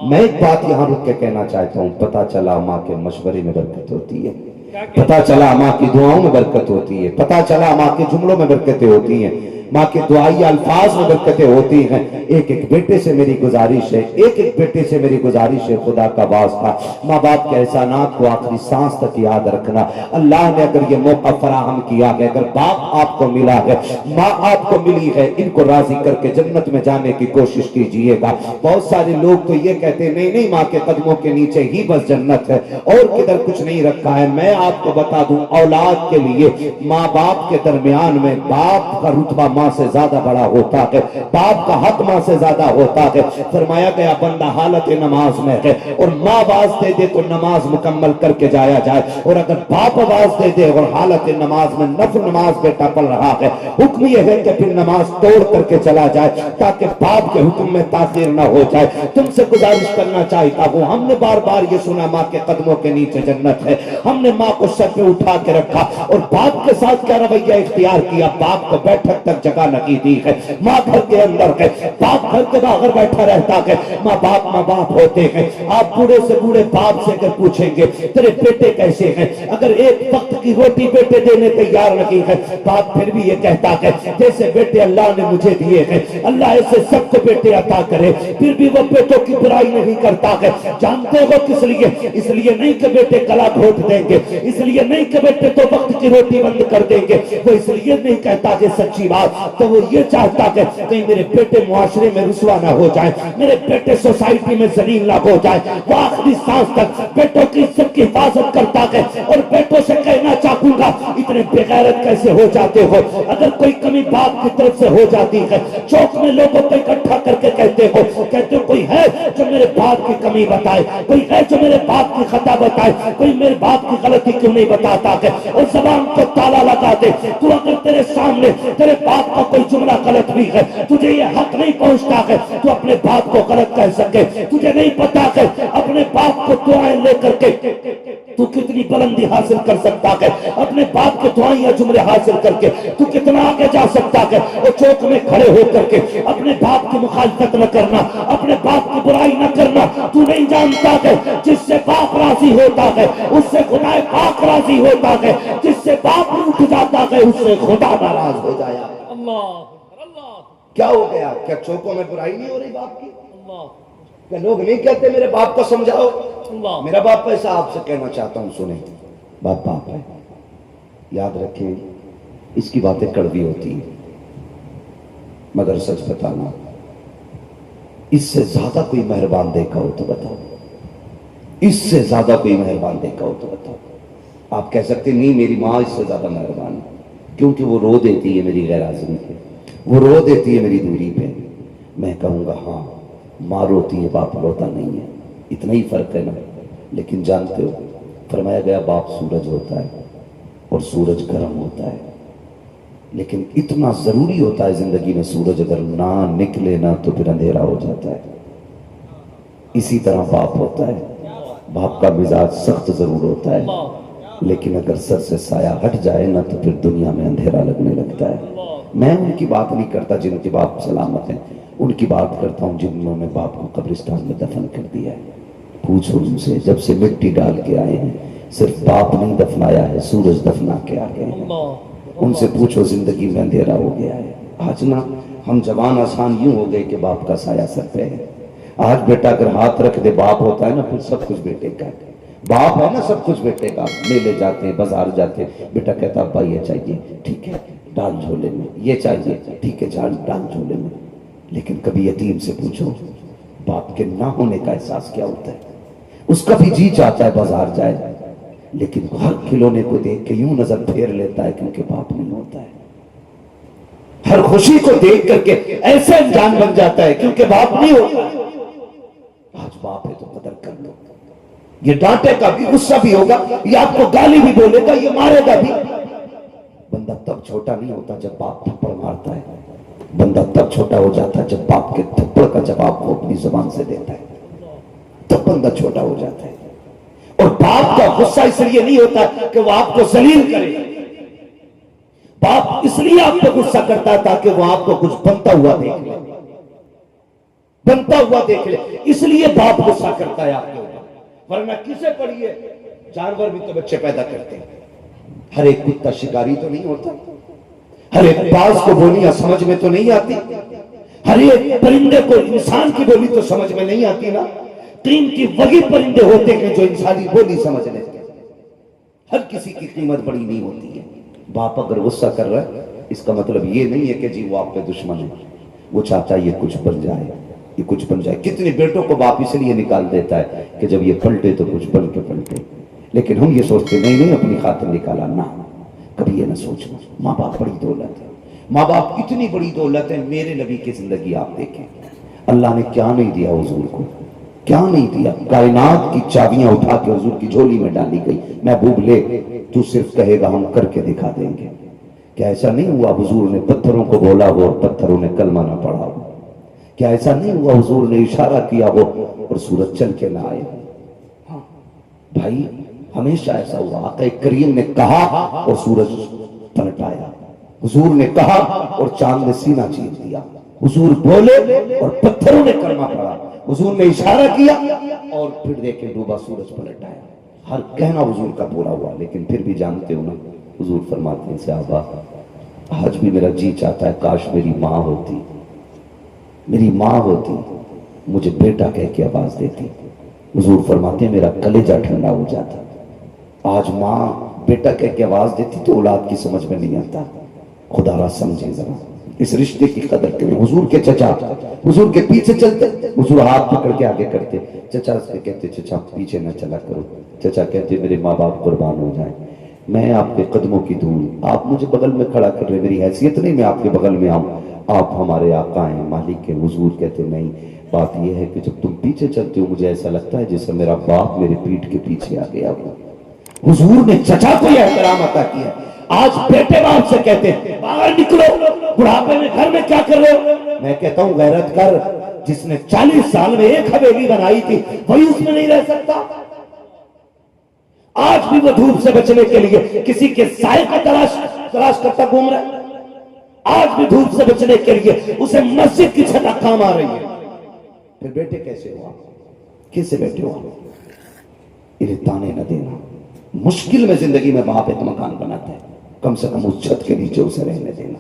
میں ایک بات یہاں رک کے کہنا چاہتا ہوں، پتہ چلا ماں کے مشورے میں برکت ہوتی ہے، پتہ چلا ماں کی دعاؤں میں برکت ہوتی ہے، پتہ چلا ماں کے جملوں میں برکتیں ہوتی ہیں، ماں کے دعائی الفاظ میں برکتیں ہوتی ہیں۔ ایک ایک بیٹے سے میری گزارش ہے، ایک ایک بیٹے سے میری گزارش ہے، خدا کا واسطہ ماں باپ کے احسانات کو آخری سانس تک یاد رکھنا۔ اللہ نے اگر یہ موقع فراہم کیا ہے، اگر باپ آپ کو ملا ہے، ماں آپ کو ملی ہے، ان کو راضی کر کے جنت میں جانے کی کوشش کیجئے گا۔ بہت سارے لوگ تو یہ کہتے ہیں نہیں ماں کے قدموں کے نیچے ہی بس جنت ہے، اور کدھر کچھ نہیں رکھا ہے۔ میں آپ کو بتا دوں، اولاد کے لیے ماں باپ کے درمیان میں باپ کا رتبہ ماں سے زیادہ بڑا ہوتا ہے، باپ کا حق ماں سے زیادہ ہوتا ہے۔ فرمایا گیا بندہ حالت نماز میں ہے اور ماں آواز دے دے تو نماز مکمل کر کے جایا جائے، اور اگر باپ آواز دے دے اور حالت نماز میں نفل نماز بیٹا پڑھ رہا ہے، حکم یہ ہے کہ پھر نماز توڑ کر کے چلا جائے تاکہ باپ کے حکم میں تاخیر نہ ہو جائے۔ تم سے گزارش کرنا چاہتا ہوں، ہم نے بار بار یہ سنا ماں کے قدموں کے نیچے جنت ہے، ہم نے ماں کو سر پہ اٹھا کے رکھا اور باپ کے ساتھ کیا رویہ اختیار کیا؟ باپ کو بیٹھک تک جگہ لگی دی ہے، ماں گھر کے اندر ہے، باپ گھر کے باہر بیٹھا رہتا ہے۔ ماں باپ ہوتے ہیں۔ آپ بوڑھے سے بوڑھے باپ سے اگر پوچھیں گے تیرے بیٹے کیسے ہیں، اگر ایک وقت کی روٹی بیٹے دینے تیار نہیں ہے، باپ پھر بھی یہ کہتا ہے جیسے بیٹے اللہ نے مجھے دیے ہیں اللہ ایسے سب کو بیٹے عطا کرے، پھر بھی وہ بیٹوں کی برائی نہیں کرتا ہے۔ جانتے ہو کس لیے؟ اس لیے نہیں کہ بیٹے گلا گھونٹ دیں گے، اس لیے نہیں کہ بیٹے تو وقت کی روٹی بند کر دیں گے، وہ اس لیے نہیں کہتا کہ سچی بات، تو وہ یہ چاہتا کہ کہیں میرے بیٹے معاشرے میں رسوا نہ ہو جائے، میرے بیٹے سوسائٹی میں ذلیل نہ ہو جائے۔ وہ آخری سانس تک بیٹوں کی عزت کی حفاظت کرتا ہے، اور بیٹوں سے کہنا چاہوں گا اتنے بے غیرت کیسے ہو جاتے ہو؟ اگر کوئی کمی باپ کی طرف سے ہو جاتی ہے، چوک میں لوگوں کو اکٹھا کر کے کہتے ہو کوئی ہے جو میرے باپ کی کمی بتائے، کوئی ہے جو میرے باپ کی خطا بتائے، کوئی میرے باپ کی غلطی کیوں نہیں بتاتا ہے؟ اور زبان کو تالا لگا دے تو اگر تیرے سامنے تیرے باپ کا کوئی جملہ غلط بھی ہے، تجھے یہ حق نہیں پہنچتا ہے تو اپنے باپ کو غلط کہہ سکے، تجھے نہیں پتا ہے اپنے باپ کو دعائیں لے کر کے تو کتنی بلندی حاصل کر سکتا ہے، اپنے باپ کے دعائیں یا جملے حاصل کر کے تو کتنا آگے جا سکتا ہے۔ اور چوک میں کھڑے ہو کر کے اپنے باپ کی مخالفت نہ کرنا، اپنے باپ کی برائی نہ کرنا، تو نہیں جانتا ہے جس سے باپ راضی ہوتا ہے اس سے خدا پاک راضی ہوتا ہے، جس سے باپ اٹھ جاتا ہے اس سے خدا ناراض ہو جایا۔ کیا ہو گیا؟ کیا چوکوں میں برائی نہیں ہو رہی باپ کی؟ کیا لوگ نہیں کہتے میرے باپ کو سمجھاؤ؟ میرا باپ ایسا آپ سے کہنا چاہتا ہوں، سنیں، باپ باپ ہے، یاد رکھیں اس کی باتیں کڑوی ہوتی ہیں مگر سچ بتانا، اس سے زیادہ کوئی مہربان دیکھا ہو تو بتاؤ، اس سے زیادہ کوئی مہربان دیکھا ہو تو بتاؤ۔ آپ کہہ سکتے نہیں میری ماں اس سے زیادہ مہربان ہے کیونکہ وہ رو دیتی ہے میری غیر حاضری پہ، وہ رو دیتی ہے میری دوری پہ۔ میں کہوں گا ہاں ماں روتی ہے باپ روتا نہیں ہے، اتنا ہی فرق ہے نا۔ لیکن جانتے ہو فرمایا گیا باپ سورج ہوتا ہے اور سورج گرم ہوتا ہے، لیکن اتنا ضروری ہوتا ہے زندگی میں سورج اگر نہ نکلے نا تو پھر اندھیرا ہو جاتا ہے. اسی طرح باپ ہوتا ہے. باپ کا مزاج سخت ضرور ہوتا ہے, لیکن اگر سر سے سایہ ہٹ جائے نا تو پھر دنیا میں اندھیرا لگنے لگتا ہے. میں ان کی بات نہیں کرتا جن کے باپ سلامت ہیں, ان کی بات کرتا ہوں جنہوں نے باپ کو قبرستان میں دفن کر دیا ہے. پوچھو ان سے, جب سے مٹی ڈال کے آئے ہیں صرف باپ نہیں دفنایا ہے, سورج دفنا کے آ گئے ہیں. ان سے پوچھو زندگی میں اندھیرا ہو گیا ہے. آج نا ہم جوان آسان یوں ہو گئے کہ باپ کا سایہ سر پہ ہے. آج بیٹا اگر ہاتھ رکھ دے باپ ہوتا ہے نا, پھر سب کچھ بیٹے کا ہے. باپ ہے نا سب کچھ بیٹے کا. میلے جاتے ہیں, بازار جاتے ہیں, بیٹا کہتا ابا یہ چاہیے, ٹھیک ہے ڈال جھولے میں, یہ چاہیے, ٹھیک ہے ڈال جھولے میں. لیکن کبھی یتیم سے پوچھو باپ کے نہ ہونے کا احساس کیا ہوتا ہے. اس کا بھی جی چاہتا ہے بازار جائے, لیکن ہر کھلونے کو دیکھ کے یوں نظر پھیر لیتا ہے کیونکہ باپ نہیں ہوتا ہے. ہر خوشی کو دیکھ کر کے ایسے انجان بن جاتا ہے کیونکہ باپ نہیں ہوتا ہے. آج باپ ہے تو قدر کر لو. یہ ڈانٹے کا بھی, غصہ بھی ہوگا, یہ آپ کو گالی بھی بولے گا, یہ مارے گا بھی. بندہ تب چھوٹا نہیں ہوتا جب باپ تھپڑ مارتا ہے. بندہ تب چھوٹا ہو جاتا ہے جب باپ کے تھپڑ کا جواب وہ اپنی زبان سے دیتا ہے. تب بندہ چھوٹا ہو جاتا ہے. اور باپ کا غصہ اس لیے نہیں ہوتا کہ وہ آپ کو ذلیل کرے. باپ اس لیے آپ کو غصہ کرتا ہے تاکہ وہ آپ کو کچھ بنتا ہوا دیکھ لے, بنتا ہوا دیکھ لے. اس لیے باپ غصہ کرتا ہے آپ کو. ورنہ کسے پڑھیے, جانور بھی تو بچے پیدا کرتے ہیں. ہر ایک کتا شکاری تو نہیں ہوتا, ہر ایک باز کو بولیاں سمجھ میں تو نہیں آتی, ہر ایک پرندے کو انسان کی بولی تو سمجھ میں نہیں آتی نا. قیمتی وہی پرندے ہوتے ہیں جو انسانی بولی سمجھ لیتے ہیں. ہر کسی کی قیمت بڑی نہیں ہوتی ہے. باپ اگر غصہ کر رہا ہے اس کا مطلب یہ نہیں ہے کہ جی وہ آپ پہ دشمن ہے. وہ چاہتا ہے یہ کچھ بن جائے, یہ کچھ بن جائے. کتنے بیٹوں کو باپ اس لیے نکال دیتا ہے کہ جب یہ پلٹے تو کچھ بن کے پلٹے. لیکن ہم یہ سوچتے نہیں اپنی خاطر نکالا. نہ, کبھی یہ نہ سوچنا. ماں باپ بڑی دولت ہے, ماں باپ اتنی بڑی دولت ہے. میرے نبی کی زندگی آپ دیکھیں, اللہ نے کیا نہیں دیا حضور کو, کیا نہیں دیا. کائنات کی چابیاں اٹھا کے حضور کی جھولی میں ڈالی گئی. محبوب لے, تو صرف کہے گا ہم کر کے دکھا دیں گے. کیا ایسا نہیں ہوا حضور نے پتھروں کو بولا ہو اور پتھروں نے کلمہ نہ پڑھا ہو؟ کیا ایسا نہیں ہوا حضور نے اشارہ کیا ہو اور سورج چل کے نہ آئے؟ ہاں بھائی, ہمیشہ ایسا ہوا. آقا کریم نے کہا اور سورج پلٹ آیا. حضور نے کہا اور چاند نے سینہ چیر دیا. حضور بولے اور پتھروں نے کلمہ پڑھا. حضور نے اشارہ کیا اور پھر دیکھے ڈوبا سورج پلٹ آیا. ہر کہنا حضور کا پورا ہوا. لیکن پھر بھی جانتے ہو نا, حضور فرماتے ہیں صحابہ آج بھی میرا جی چاہتا ہے کاش میری ماں ہوتی, میری ماں ہوتی, مجھے بیٹا کہہ کے آواز دیتی. حضور فرماتے ہیں میرا کلیجہ ٹھنڈا ہو جاتا. آج ماں بیٹا کہہ کے آواز دیتی تو اولاد کی سمجھ میں نہیں آتا. خدا را سمجھے ذرا, اس رشتے کی قدر کریں. حضور کے چچا حضور کے پیچھے چلتے, حضور ہاتھ پکڑ کے آگے کرتے. چچا سے کہتے چچا پیچھے نہ چلا کرو. چچا کہتے میرے ماں باپ قربان ہو جائیں, میں آپ کے قدموں کی دھول, آپ مجھے بغل میں کھڑا کر رہے, میری حیثیت نہیں میں آپ کے بغل میں آؤں, آپ ہمارے آقا ہیں, مالک ہیں. حضور کہتے نہیں, بات یہ ہے کہ جب تم پیچھے چلتے ہو مجھے ایسا لگتا ہے جیسے میرا باپ میرے پیٹھ کے پیچھے آ گیا ہو. حضور نے چچا کو یہ احترام عطا کیا. آج بیٹے باپ سے کہتے ہیں باہر نکلو, بڑھاپے میں گھر میں کیا کر رہے ہو؟ میں کہتا ہوں غیرت کر. جس نے 40 سال میں ایک حویلی بنائی تھی وہی اس میں نہیں رہ سکتا. آج بھی وہ دھوپ سے بچنے کے لیے کسی کے سائے کا تلاش کرتا گھوم رہا ہے. آج بھی دھوپ سے بچنے کے لیے اسے مسجد کی چھت کام آ رہی ہے. پھر بیٹے کیسے ہوا, کیسے بیٹے ہوا؟ انہیں تانے نہ دینا. مشکل میں زندگی میں باپ ایک مکان بناتا ہے, کم سے کم اس چھت کے نیچے اسے رہنے دینا,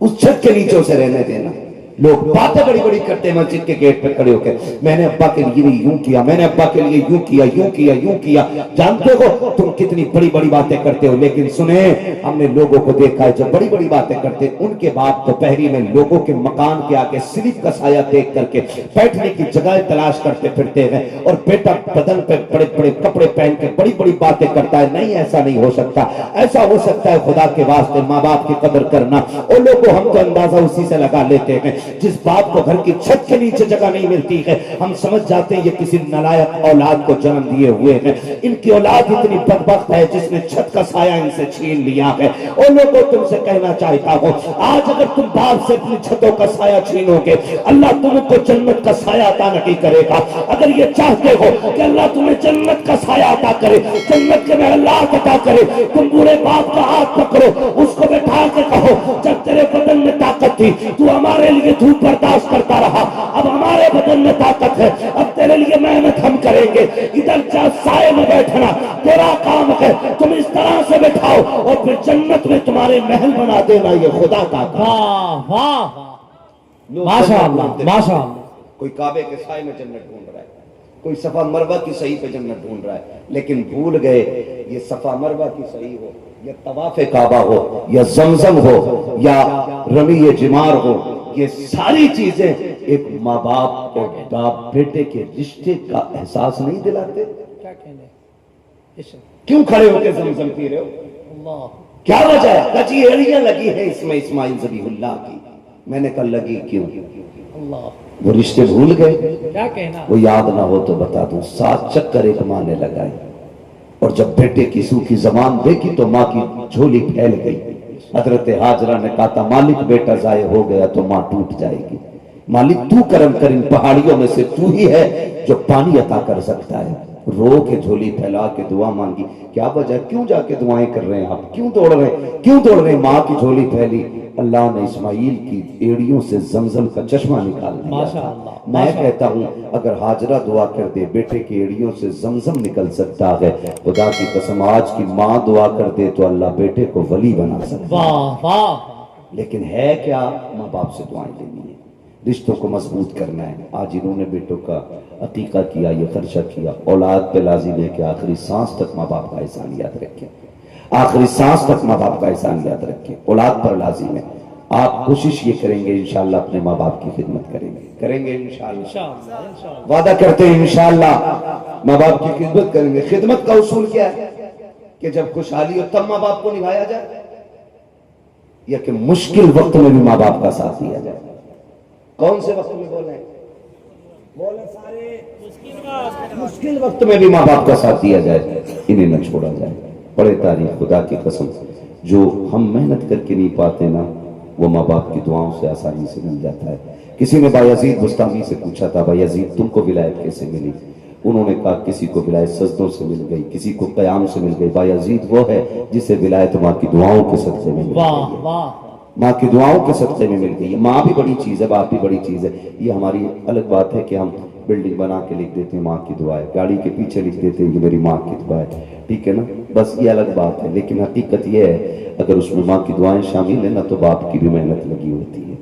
اس چھت کے نیچے اسے رہنے دینا. لوگ باتیں بڑی بڑی کرتے ہیں مسجد کے گیٹ پہ کھڑے ہو کے, میں نے ابا کے لیے یوں کیا, میں نے ابا کے لیے یوں کیا, یوں کیا, یوں کیا. جانتے ہو تم کتنی بڑی بڑی باتیں کرتے ہو, لیکن سنیں ہم نے لوگوں کو دیکھا ہے جو بڑی بڑی باتیں کرتے ہیں ان کے باپ دوپہری میں لوگوں کے مکان کے آگے سلیپ کا سایہ دیکھ کر کے بیٹھنے کی جگہ تلاش کرتے پھرتے ہیں, اور بیٹا بدن پہ بڑے بڑے کپڑے پہن کے بڑی بڑی باتیں کرتا ہے. نہیں, ایسا نہیں ہو سکتا. ایسا ہو سکتا ہے خدا کے واسطے ماں باپ کی قدر کرنا. اور لوگوں ہم تو اندازہ اسی سے لگا لیتے ہیں جس باپ کو گھر کی چھت کے نیچے جگہ نہیں ملتی ہے، ہم سمجھ جاتے ہیں یہ کسی نالائق اولاد کو جنم دیے ہوئے ہیں۔ ان کی اولاد اتنی بدبخت ہے جس نے چھت کا سایہ ان سے چھین لیا ہے۔ اور لوگوں تم سے کہنا چاہتا ہوں، آج اگر تم باپ سے اپنی چھتوں کا سایہ چھینو گے، اللہ تم کو جنت کا سایہ عطا نہیں کرے گا۔ اگر یہ چاہتے ہو کہ اللہ تمہیں جنت کا سایہ عطا کرے، جنت کے محلات عطا کرے، تم بوڑھے باپ کا ہاتھ پکڑو، اس کو بٹھا کے کہو جب تیرے بدن میں طاقت تھی تو ہمارے لیے دھوپ برداشت کرتا رہا، اب ہمارے بدن میں طاقت ہے، اب تیرے لیے محنت ہم کریں گے، ادھر جا سائے میں بیٹھنا تیرا کام ہے، تم اس طرح سے بٹھاؤ اور پھر جنت میں تمہارے محل بنا دینا، یہ خدا کا کام۔ واہ واہ ماشاء اللہ ماشاء اللہ۔ کوئی کعبے کے سائے میں جنت ڈھونڈ رہا ہے، کوئی صفا مروہ کی صحیح پہ جنت ڈھونڈ رہا ہے، لیکن بھول گئے یہ صفا مروہ کی صحیح ہو یا طواف کعبہ ہو یا زمزم ہو یا رمی جمار ہو، یہ ساری چیزیں ایک ماں باپ اور باپ بیٹے کے رشتے کا احساس نہیں دلاتے؟ کیا کہنے کیوں کھڑے ہو کے زمزم پی رہے ہو؟ اللہ کیا وجہ ہے؟ کچی ایڑیاں لگی ہیں اس میں اسماعیل ذبیح اللہ کی، میں نے کہا لگی کیوں؟ اللہ وہ رشتے بھول گئے؟ کیا کہنا، وہ یاد نہ ہو تو بتا دوں، 7 چکر ایک ماں نے لگائے، اور جب بیٹے کی سوکھی زبان دیکھی تو ماں کی جھولی پھیل گئی۔ حضرت ہاجرہ نے کہا تھا مالک بیٹا ضائع ہو گیا تو ماں ٹوٹ جائے گی، مالک تو کرم کر، ان پہاڑیوں میں سے تو ہی ہے جو پانی عطا کر سکتا ہے۔ رو کے جھولی پھیلا کے دعا مانگی، کیا وجہ، کیوں جا کے دعائیں کر رہے ہیں آپ، کیوں دوڑ رہے ہیں؟ ماں کی جھولی پھیلی، اللہ نے اسماعیل کی ایڑیوں سے زمزم کا چشمہ نکال دیا تھا۔ میں کہتا ہوں اگر ہاجرہ دعا کر دے بیٹے کی ایڑیوں سے زمزم نکل سکتا ہے، خدا کی قسم آج کی ماں دعا کر دے تو اللہ بیٹے کو ولی بنا سکتا ہے۔ واہ واہ، لیکن ہے کیا؟ ماں باپ سے دعائیں لینی ہے، رشتوں کو مضبوط کرنا ہے۔ آج انہوں نے بیٹوں کا عقیقہ کیا، یہ خرچہ کیا، اولاد پہ لازم ہے کہ آخری سانس تک ماں باپ کا احسان یاد رکھیں، آخری سانس تک ماں باپ کا احسان یاد رکھیں، اولاد پر لازم ہے۔ آپ کوشش یہ کریں گے انشاءاللہ اپنے ماں باپ کی خدمت کریں گے انشاءاللہ، وعدہ کرتے ہیں انشاءاللہ ماں باپ کی خدمت کریں گے۔ خدمت کا اصول کیا ہے؟ کہ جب خوشحالی ہو تب ماں باپ کو نبھایا جائے، یا کہ مشکل وقت میں بھی ماں باپ کا ساتھ دیا جائے؟ کون سے وقت میں بولیں سارے؟ مشکل وقت میں بھی ماں باپ کا ساتھ دیا جائے، انہیں نہ چھوڑا جائے۔ بڑے تاریخ، خدا کی قسم جو ہم محنت کر کے نہیں پاتے نا وہ ماں باپ کی دعاؤں سے آسانی سے مل جاتا ہے۔ کسی نے بایزید بستامی سے پوچھا تھا بایزید تم کو ولایت کیسے ملی؟ انہوں نے کہا کسی کو ولایت سجدوں سے مل گئی، کسی کو قیام سے مل گئی، بایزید وہ ہے جسے ولایت ماں کی دعاؤں کے صدقے میں مل گئی، ماں کی دعاؤں کے صدقے میں مل گئی۔ ماں بھی بڑی چیز ہے، باپ بھی بڑی چیز ہے۔ یہ ہماری الگ بات ہے کہ ہم بلڈنگ بنا کے لکھ دیتے ہیں ماں کی دعا ہے، گاڑی کے پیچھے لکھ دیتے ہیں کہ میری ماں کی دعا ہے، ٹھیک ہے نا، بس یہ الگ بات ہے۔ لیکن حقیقت یہ ہے اگر اس میں ماں کی دعائیں شامل ہیں نا تو باپ کی بھی محنت لگی ہوتی ہے،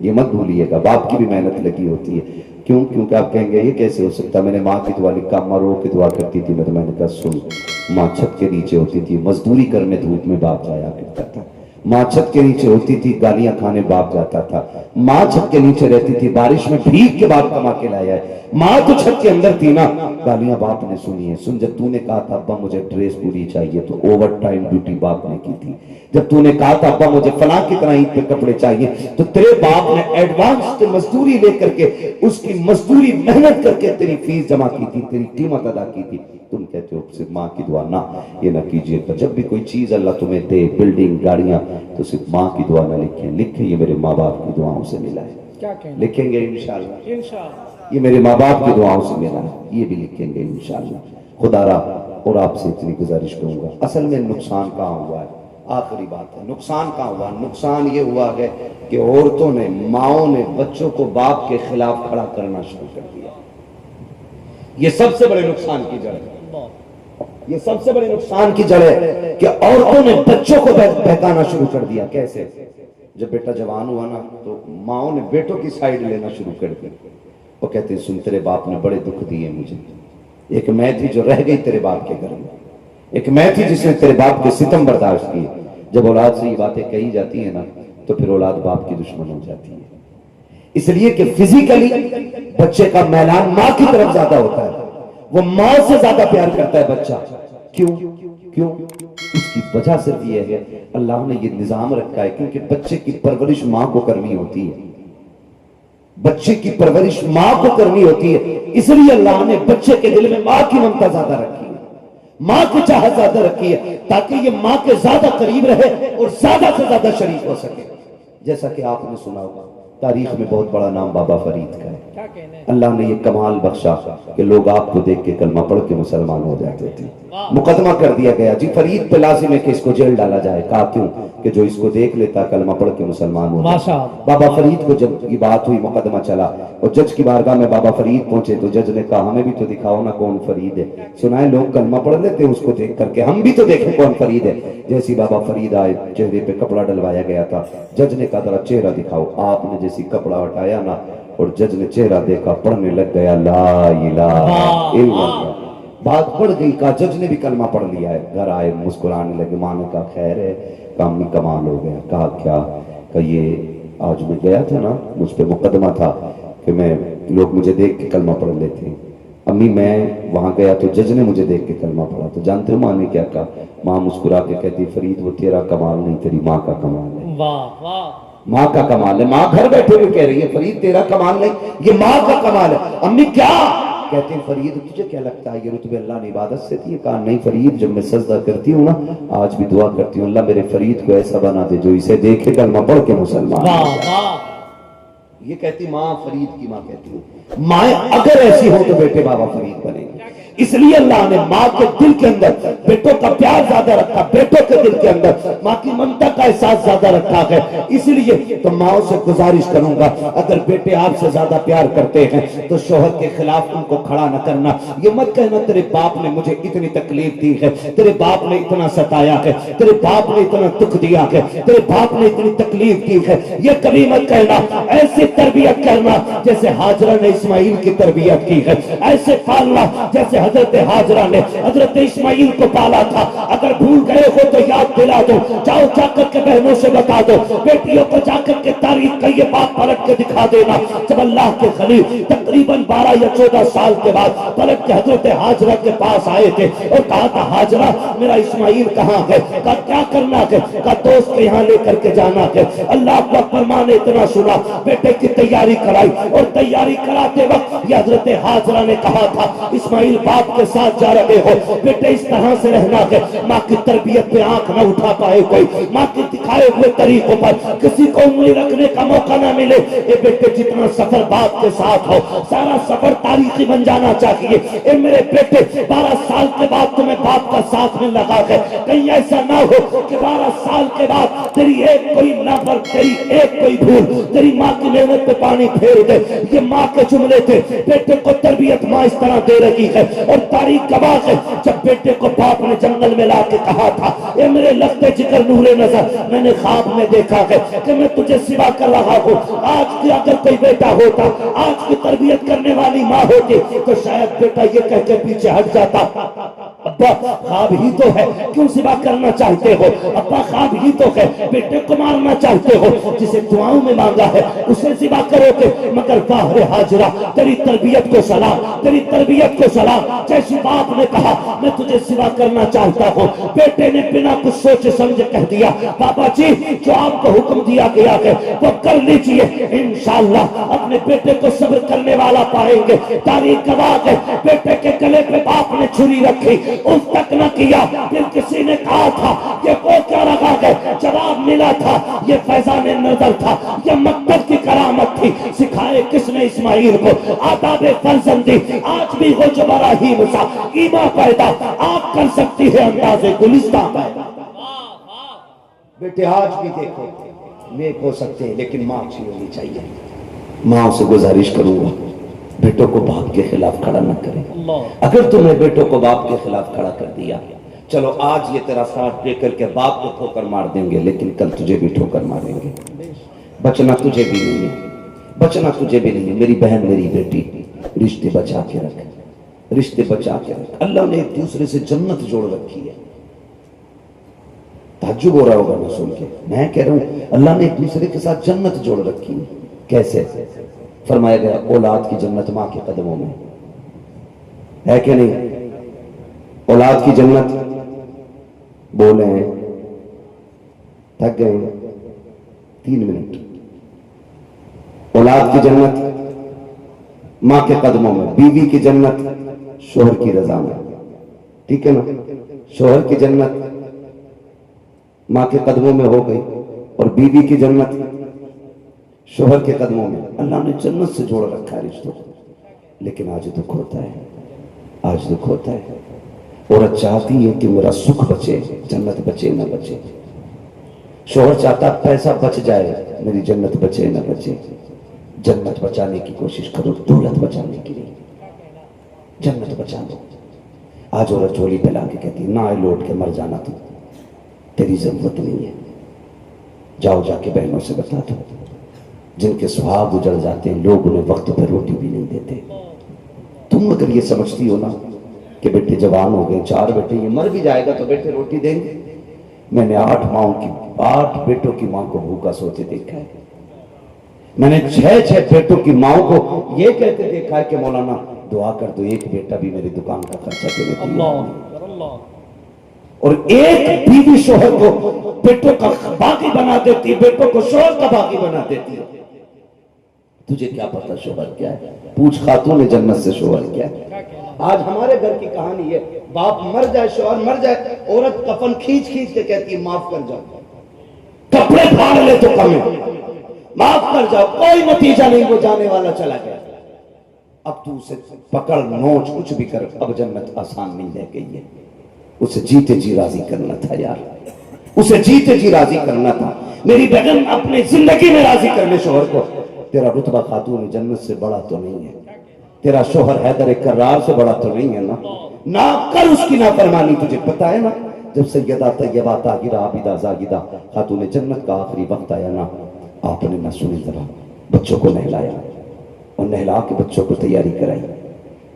یہ مت بھولیے گا، باپ کی بھی محنت لگی ہوتی ہے۔ کیوں؟ کیونکہ آپ کہیں گے یہ کیسے ہو سکتا؟ میں نے ماں کی دعا لکھا، ماں رو کے دعا کرتی تھی، میں نے کہا سن، ماں چھت کے نیچے ہوتی تھی، مزدوری کرنے دھوپ میں باپ جایا کرتا تھا، ماں چھت کے نیچے ہوتی تھی، گالیاں کھانے باپ جاتا تھا، ماں چھت کے نیچے رہتی تھی، بارش میں بھیگ کے باپ کما کے لایا ہے، ماں تو چھت کے اندر تھی نا، گالیاں باپ نے سنی ہے۔ سن، جب تو نے کہا تھا ابا مجھے ڈریس پوری چاہیے تو اوور ٹائم ڈیوٹی باپ نے کی تھی، جب تو نے کہا تھا ابا مجھے فلاں کی طرح عید پہ کپڑے چاہیے تو تیرے باپ نے ایڈوانس مزدوری لے کر کے اس کی مزدوری محنت کر کے تیری فیس جمع کی تھی، تیری قیمت ادا کی تھی۔ تم کہتے ہو صرف ماں کی دعا، نہ، یہ نہ کیجئے۔ تو جب بھی کوئی چیز اللہ تمہیں دے، بلڈنگ، گاڑیاں، تو صرف ماں کی دعا نہ لکھیں یہ میرے ماں باپ کی دعاؤں سے ملا ہے، لکھیں گے انشاءاللہ، یہ میرے ماں باپ کی دعاؤں سے ملا ہے، یہ بھی لکھیں گے انشاءاللہ۔ خدا را اور آپ سے اتنی گزارش کروں گا، اصل میں نقصان کہاں ہوا ہے؟ آخری بات ہے، نقصان کہاں ہوا؟ نقصان یہ ہوا ہے کہ عورتوں نے، ماؤں نے بچوں کو باپ کے خلاف کھڑا کرنا شروع کر دیا۔ یہ سب سے بڑے نقصان کی جڑ ہے، یہ سب سے بڑے نقصان کی جڑ ہے کہ عورتوں نے بچوں کو بہکانا شروع کر دیا۔ کیسے؟ جب بیٹا جوان ہوا نا تو ماؤں نے بیٹوں کی سائیڈ لینا شروع کر دی، وہ کہتے ہیں سن تیرے باپ نے بڑے دکھ دیے مجھے، ایک میں تھی جو رہ گئی تیرے باپ کے گھر میں، ایک میں تھی جس نے تیرے باپ کے ستم برداشت کیے۔ جب اولاد سے یہ باتیں کہی جاتی ہیں نا تو پھر اولاد باپ کی دشمن ہو جاتی ہے، اس لیے کہ فزیکلی بچے کا میلان ماں کی طرف زیادہ ہوتا ہے، وہ ماں سے زیادہ پیار کرتا ہے بچہ۔ کیوں؟ اس کی وجہ صرف یہ ہے اللہ نے یہ نظام رکھا ہے کیونکہ بچے کی پرورش ماں کو کرنی ہوتی ہے، بچے کی پرورش ماں کو کرنی ہوتی ہے، اس لیے اللہ نے بچے کے دل میں ماں کی ممتا زیادہ رکھی ہے، ماں کی چاہت زیادہ رکھی ہے، تاکہ یہ ماں کے زیادہ قریب رہے اور زیادہ سے زیادہ شریک ہو سکے۔ جیسا کہ آپ نے سنا ہوگا تاریخ میں بہت بڑا نام بابا فرید کا ہے، اللہ نے یہ کمال بخشا کہ لوگ آپ کو دیکھ کے کلمہ پڑھ کے مسلمان ہو جاتے تھے۔ مقدمہ کر دیا گیا جی فرید پہ لازم ہے کہ اس کو جیل ڈالا جائے، کہا کیوں؟ کہ جو اس کو دیکھ لیتا کلمہ پڑھ کے مسلمان ہو جاتا۔ بابا فرید کو جب یہ بات ہوئی مقدمہ چلا اور جج کی بارگاہ میں بابا فرید پہنچے تو جج نے کہا ہمیں بھی تو دکھاؤ نا کون فرید ہے، سنائے لوگ کلمہ پڑھ لیتے اس کو دیکھ کر کے، ہم بھی تو دیکھیں کون فرید ہے۔ جیسی بابا فرید آئے چہرے پہ کپڑا ڈلوایا گیا تھا، جج نے کہا ذرا چہرہ دکھاؤ، آپ نے جیسی کپڑا ہٹایا نا اور جج نے چہرہ دیکھا پڑھنے لگ گیا لا الہ الا اللہ، بات پڑھ گئی، کہا جج نے بھی کلمہ پڑھ لیا ہے۔ گھر آئے مسکرانے لگے، ماں نے کہا خیر ہے، کام میں کمال ہو گیا۔ کہا کیا؟ کہ یہ آج میں گیا تھا نا، مجھ پہ مقدمہ تھا کہ میں لوگ مجھے دیکھ کے کلمہ پڑھ لیتے ہیں، امی میں وہاں گیا تو جج نے مجھے دیکھ کے کلمہ پڑھا، تو جانتے ہو ماں نے کیا کہا؟ ماں مسکرا کے کہتی فرید وہ تیرا کمال نہیں تیری ماں کا کمال ہے، ماں کا کمال ہے۔ ماں گھر بیٹھے ہوئے کہہ رہی ہے فرید تیرا کمال نہیں، یہ ماں کا کمال ہے۔ امی کیا کہتے ہیں؟ فرید تجھے کیا لگتا ہے یہ رتبے اللہ نے عبادت سے دیے؟ کہا نہیں فرید، جب میں سجدہ کرتی ہوں نا آج بھی دعا کرتی ہوں اللہ میرے فرید کو ایسا بنا دے جو اسے دیکھے کلمہ پڑھ کے مسلمان ہو جائے۔ یہ کہتی ماں، فرید کی ماں کہتی ہوں مائیں اگر ایسی ہو تو بیٹے بابا فرید بنے گے۔ اس لیے اللہ نے ماں کے دل کے اندر بیٹوں کا پیار زیادہ رکھا، بیٹوں کے دل کے اندر ماں کی ممتا کا احساس زیادہ رکھا ہے۔ اس لیے تو ماؤں سے گزارش کروں گا اگر بیٹے آپ سے زیادہ پیار کرتے ہیں تو شوہر کے خلاف ان کو کھڑا نہ کرنا، یہ مت کہنا تیرے باپ نے مجھے اتنی تکلیف دی ہے، تیرے باپ نے اتنا ستایا ہے، تیرے باپ نے اتنا دکھ دیا ہے، تیرے باپ نے اتنی تکلیف دی ہے، یہ کبھی مت کہنا۔ ایسے تربیت کرنا جیسے ہاجرہ نے اسماعیل کی تربیت کی ہے، ایسے پالنا جیسے حضرت ہاجرہ نے حضرت اسماعیل کو پالا تھا۔ اگر بھول گئے ہو تو یاد دلا دو، جاؤ جا کر کے بہنوں سے بتا دو، بیٹیوں کو جا کر کے تاریخ کا یہ بات پلٹ کے دکھا دینا۔ جب اللہ کے خلیل تقریباً 12 یا 14 سال کے بعد پلٹ کے حضرت ہاجرہ کے پاس آئے تھے اور کہا تھا ہاجرہ میرا اسماعیل کہاں ہے؟ کہا کیا کرنا ہے؟ کہا دوست کے یہاں لے کر کے جانا ہے۔ اللہ اکبر، ماں نے اتنا سنا، بیٹے کی تیاری کرائی اور تیاری کراتے وقت یہ حضرت ہاجرہ نے کہا تھا اسماعیل باپ کے ساتھ جا رہے ہو، بیٹے اس طرح سے رہنا ہے، ماں کی تربیت پہ آنکھ نہ اٹھا پائے کوئی، ماں کی دکھائے ہوئے طریقوں پر کسی کو انگلی رکھنے کا موقع نہ ملے۔ اے بیٹے جتنا سفر باپ کے ساتھ ہو سارا سفر تاریخی بن جانا چاہیے۔ اے میرے بیٹے 12 سال کے بعد تمہیں باپ کا ساتھ میں لگا ہے، کہیں ایسا نہ ہو کہ 12 سال کے بعد تیری ایک کوئی نافرمان، تیری ایک کوئی بھول تیری ماں کی محنت پہ پانی پھیر دے۔ یہ ماں کے جملے تھے، بیٹے کو تربیت ماں اس طرح دے رہی ہے اور تاریخ گواہ ہے جب بیٹے کو باپ نے جنگل میں لا کے کہا تھا اے میرے لگتے جگر نور نظر میں نے خواب میں دیکھا ہے کہ میں تجھے سوا کر رہا ہوں، آج کی اگر کوئی بیٹا ہوتا، آج کی تربیت کرنے والی ماں ہوتی تو شاید بیٹا یہ کہہ کے پیچھے ہٹ جاتا ابا خواب ہی تو ہے، کیوں سوا کرنا چاہتے ہو؟ ابا خواب ہی تو ہے، بیٹے کو مارنا چاہتے ہو، جسے دعاؤں میں مانگا ہے اسے سوا کرو گے۔ مگر واہ رے ہاجرہ تیری تربیت کو سلام، تیری تربیت کو سلام، جیسی باپ نے کہا میں تجھے سوا کرنا چاہتا ہوں، بیٹے نے بنا کچھ سوچے سمجھے کہہ دیا بابا جی جو آپ کو حکم دیا گیا ہے وہ کر لیجئے، انشاءاللہ اپنے بیٹے کو صبر کرنے والا پائیں گے۔ تاریخ گواہ ہے بیٹے کے گلے پہ باپ نے چھری رکھی، اس تک نہ کیا، پھر کسی نے کہا تھا یہ وہ کیا رہا ہے؟ جواب ملا تھا یہ فیضان نظر تھا، یہ مکتب کی کرامت تھی۔ سکھائے کس نے اسماعیل کو آداب فرزندی؟ آج بھی ہو جو براہیم سا ایمان پیدا آپ کر سکتی ہے انداز گلستہ پیدا۔ بیٹے آج بھی دیکھو نیک ہو سکتے ہیں لیکن ماں اچھی ہونی چاہیے۔ ماں سے گزارش کروں گا بیٹوں کو باپ کے خلاف کھڑا نہ کریں۔ اگر تم نے بیٹوں کو باپ کے خلاف کھڑا کر دیا چلو آج یہ تیرا ساتھ دے کر کے باپ کو ٹھوکر مار دیں گے لیکن کل تجھے بھی ٹھوکر ماریں گے، بچنا تجھے بھی نہیں ہے، بچنا تجھے بھی نہیں ہے۔ میری بہن میری بیٹی رشتے بچا کے رکھ، رشتے بچا کے رکھ، اللہ نے ایک دوسرے سے جنت جوڑ رکھی ہے۔ تعجب ہو رہا ہوگا میں سن کے، میں کہہ رہا ہوں اللہ نے ایک دوسرے کے ساتھ جنت جوڑ رکھی ہے۔ کیسے؟ فرمایا گیا اولاد کی جنت ماں کے قدموں میں ہے کہ نہیں؟ اولاد کی جنت بولے ہیں تھک گئے 3 منٹ، اولاد کی جنت ماں کے قدموں میں، بیوی کی جنت شوہر کی رضا میں، ٹھیک ہے نا؟ شوہر کی جنت ماں کے قدموں میں ہو گئی، اور بیوی کی جنت شوہر کے قدموں میں۔ اللہ نے جنت سے جوڑ رکھا ہے رشتوں کو، لیکن آج دکھ ہوتا ہے، آج دکھ ہوتا ہے۔ عورت چاہتی ہے کہ میرا سکھ بچے، جنت بچے نہ بچے۔ شوہر چاہتا پیسہ بچ جائے، میری جنت بچے نہ بچے۔ جنت بچانے کی کوشش کرو، دولت بچانے کی نہیں، جنت بچا لو۔ آج عورت جھولی پھیلا کے کہتی ہے نہ آئے لوٹ کے مر جانا، تو تیری ضرورت نہیں ہے۔ جاؤ جا کے بہنوں سے بتا دو، جن کے سہاگ اجڑ جاتے ہیں لوگ انہیں وقت پہ روٹی بھی نہیں دیتے۔ تم اگر یہ سمجھتی ہو نا کہ بیٹے جوان ہو گئے، 4 بیٹے، یہ مر بھی جائے گا تو بیٹے روٹی دیں گے۔ میں نے 8 بیٹوں کی ماں کو بھوکا سوتے دیکھا ہے۔ میں نے 6 بیٹوں کی ماں کو یہ کہتے دیکھا ہے کہ مولانا دعا کر دو، ایک بیٹا بھی میری دکان کا خرچہ دے دیتی ہے۔ اور ایک بیوی شوہر کو بیٹوں کا باغی بنا دیتی ہے، بیٹوں کو شوہر کا باغی بنا دیتی ہے۔ تجھے کیا پتا شوہر کیا ہے؟ پوچھ خاتون جنت سے شوہر کیا ہے۔ آج ہمارے گھر کی کہانی ہے، باپ مر جائے، شوہر مر جائے، عورت کفن کھینچ کھینچ کے کہتی ہے معاف کر جاؤ، کپڑے پھاڑ لے تو کم ہے، معاف کر جاؤ، کوئی نتیجہ نہیں، وہ جانے والا چلا گیا۔ اب تو اسے پکڑ نوچ کچھ بھی کر، اب جنت آسان نہیں رہ گئی ہے۔ اسے جیتے جی راضی کرنا تھا یار، اسے جیتے جی راضی کرنا تھا۔ میری بہن اپنی زندگی میں راضی کرنے شوہر کو۔ تیرا رتبہ خاتون جنت سے بڑا تو نہیں ہے، تیرا شوہر حیدر کرار سے بڑا تو نہیں ہے نا۔ نہ کر اس کی نافرمانی، تجھے پتا ہے نا جب سیدہ طیبہ طاہرہ عابدہ زاہدہ خاتون جنت کا آخری وقت آیا نا، آپ نے نہ سنی ذرا بچوں کو نہلایا، اور نہلا کے بچوں کو تیاری کرائی۔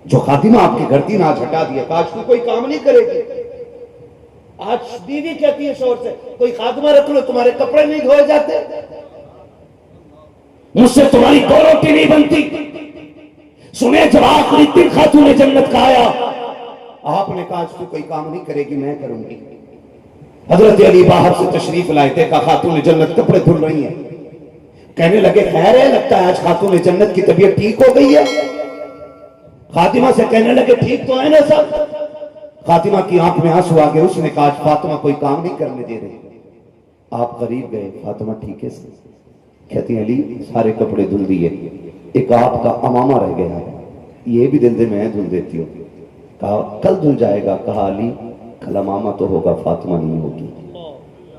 جو خاتمہ آپ کی گھر تھی نا آج ہٹا دیا، آج تو کوئی کام نہیں کرے گی۔ آج بیوی کہتی ہے شوہر سے کوئی خاتمہ رکھ لو، تمہارے کپڑے نہیں دھوئے جاتے، مجھ سے تمہاری دو روٹی نہیں بنتی۔ سنے جب آخری دن خاتون جنت کا آیا، آپ نے کہا آج تو کوئی کام نہیں کرے گی، میں کروں گی۔ حضرت علی باہر سے تشریف لائے، دیکھا خاتون جنت کپڑے دھل رہی ہیں۔ کہنے لگے خیر ہے، لگتا ہے آج خاتون جنت کی طبیعت ٹھیک ہو گئی ہے۔ خاتمہ سے کہنے لگے ٹھیک تو ہے نا سب؟ خاتمہ کی آنکھ میں آنسو آ گئے، اس نے کہا آج فاطمہ کوئی کام نہیں کرنے دے رہے۔ آپ قریب گئے، فاطمہ ٹھیک ہے سے؟ کہتی ہیں علی سارے کپڑے دھل دیے، ایک آپ کا امامہ رہ گیا ہے، یہ بھی دل دے میں دھل دیتی ہوں۔ کہا کل دھل جائے گا۔ کہا علی کل امامہ تو ہوگا، فاطمہ نہیں ہوگی۔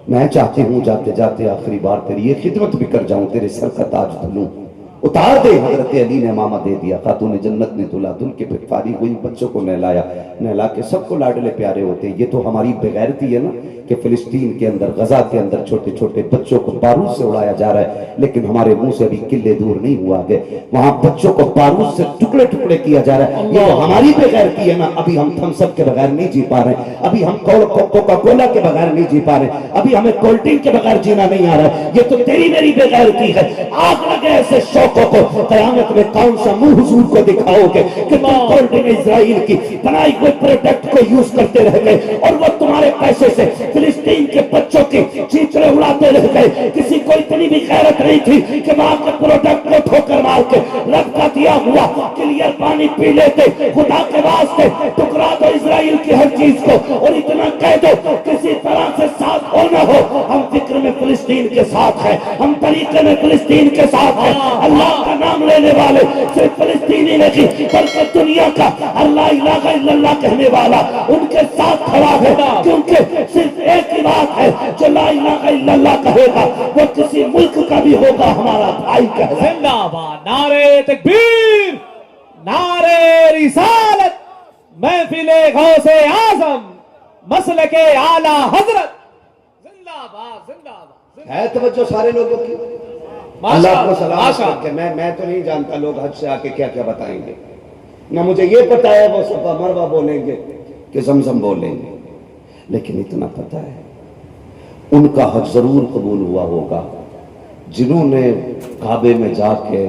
میں چاہتی ہوں جاتے جاتے آخری بار تیری یہ خدمت بھی کر جاؤں، تیرے سر کا تاج دھلوں، اتار دے۔ حضرت علی نے امامہ دے دیا، خاتون جنت نے دھلا، دھل کے پھر فارغ ہوئی، بچوں کو نہلایا، نہلا کے سب کو لاڈلے پیارے ہوتے ہیں۔ یہ تو ہماری بغیرتی ہے نا کہ فلسطین کے اندر، غزہ کے اندر چھوٹے چھوٹے بچوں کو بارود سے اڑایا جا رہا ہے، لیکن ہمارے منہ سے ابھی قلے دور نہیں ہوا کہ وہاں بچوں کو بارود سے ٹکڑے ٹکڑے کیا جا رہا ہے۔ یہ تو ہماری بغیرتی ہے نا۔ ابھی ہم تھمس اپ کے بغیر نہیں جی پا رہے، ابھی ہم کوکا کولا کے بغیر نہیں جی پا رہے، ابھی ہمیں کولڈ ڈرنک کے بغیر جینا نہیں آ رہا ہے۔ یہ تو تیری میری بغیرتی ہے۔ آگ لگے ایسے شوقوں کو، قیامت میں کون سا منہ حضور کو دکھاؤ گے کہ تم کولڈ ڈرنک اسرائیل کی بنائی ہوئی پروڈکٹ کو یوز کرتے رہ گئے، اور وہ تمہارے پیسے سے فلسطین کے بچوں کی چیچڑے اڑاتے رہ گئے۔ کسی کو اتنی بھی غیرت نہیں تھی کہ وہاں کے پروڈکٹ کو ٹھوکر مار کے رب کا دیا ہوا کلیئر پانی پی لیتے۔ خدا کے واسطے ٹکرا دو اسرائیل کی ہر چیز کو، اور اتنا کہہ دو کسی طرح سے ساتھ ہو نہ ہو، ہم فکر میں فلسطین کے ساتھ ہیں، ہم طریقے میں فلسطین کے ساتھ ہیں۔ اللہ کا نام لینے والے صرف فلسطینی نہیں بلکہ دنیا کا لا الہ الا اللہ کہنے والا ان کے ساتھ کھڑا ہے، کیونکہ صرف ایک ہی بات ہے جو لا الہ الا اللہ کہے گا وہ کسی ملک کا بھی ہوگا ہمارا بھائی کہے گا۔ زندہ باد، نعرہ تکبیر، نعرہ رسالت، محفل غوث اعظم، مسلک اعلی حضرت، زندہ باد زندہ باد۔ ہے توجہ سارے لوگوں کی؟ اللہ کو سلام کر کے میں تو نہیں جانتا لوگ حج سے آ کے کیا کیا بتائیں گے، نہ مجھے یہ پتا ہے وہ صفا مروہ بولیں گے کہ زمزم بولیں گے، لیکن اتنا پتا ہے ان کا حج ضرور قبول ہوا ہوگا جنہوں نے کعبے میں جا کے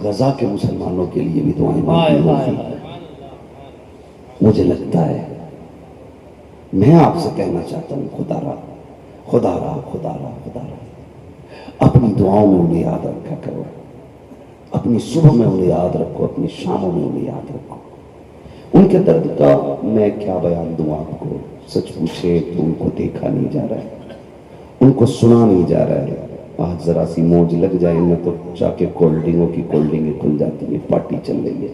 غزہ کے مسلمانوں کے لیے بھی دعائیں مانگی ہوگی۔ مجھے لگتا ہے، میں آپ سے کہنا چاہتا ہوں، خدا را خدا را خدا را خدا را اپنی دعاؤں میں انہیں یاد رکھا کرو۔ اپنی صبح میں انہیں یاد رکھو، اپنی شاموں میں انہیں یاد رکھو۔ ان کے درد کا میں کیا بیان دوں آپ کو، سچ پوچھے تو ان کو دیکھا نہیں جا رہا ہے، ان کو سنا نہیں جا رہا ہے۔ آج ذرا سی موج لگ جائے نہ تو جا کے کولڈ ڈرنگوں کی کولڈ ڈرنگیں کھل جاتی ہیں، پارٹی چل رہی ہے،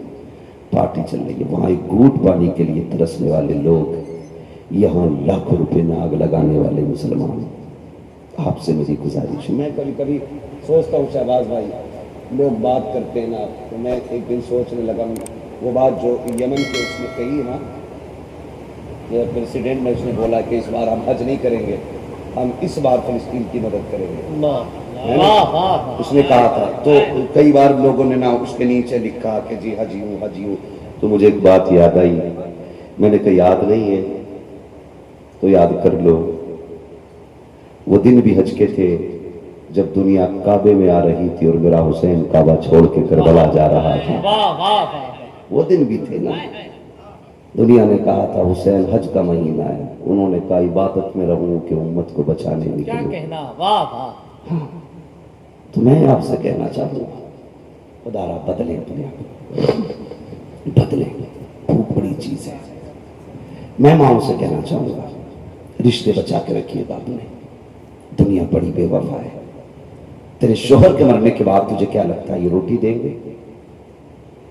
پارٹی چل رہی ہے۔ وہاں ایک گھونٹ پانی کے لیے ترسنے والے لوگ، یہاں لاکھوں روپے میں آگ لگانے والے مسلمان۔ آپ سے میری گزارش ہے، میں کبھی کبھی سوچتا ہوں شہباز بھائی، لوگ بات کرتے ہیں نا، تو میں ایک دن سوچنے لگا ہوں وہ بات جو یمن کے اس نے کہی نا، یہ پریسیڈنٹ نے اس نے بولا کہ اس بار ہم حج نہیں کریں گے، ہم اس بار فلسطین کی مدد کریں گے، اس نے کہا تھا۔ تو کئی بار لوگوں نے نا اس کے نیچے لکھا کہ جی حجی ہوں حجی ہوں۔ تو مجھے ایک بات یاد آئی، میں نے کہا یاد نہیں ہے تو یاد کر لو، وہ دن بھی حج کے تھے جب دنیا کعبے میں آ رہی تھی اور میرا حسین کعبہ چھوڑ کے کربلا جا رہا تھا، وہ دن بھی تھے نا۔ دنیا نے کہا تھا حسین حج کا مہینہ ہے، انہوں نے کہا عبادت میں رہوں کہ امت کو بچانے نکلوں۔ تو میں آپ سے کہنا چاہوں گا، خدا را بدلیں اپنے آپ، بدلیں، بہت بڑی چیز ہے۔ میں ماؤں سے کہنا چاہوں گا رشتے بچا کے رکھیے گا اپنے، دنیا بڑی بے وفا ہے۔ تیرے شوہر کے مرنے کے بعد تجھے کیا لگتا ہے یہ روٹی دیں گے،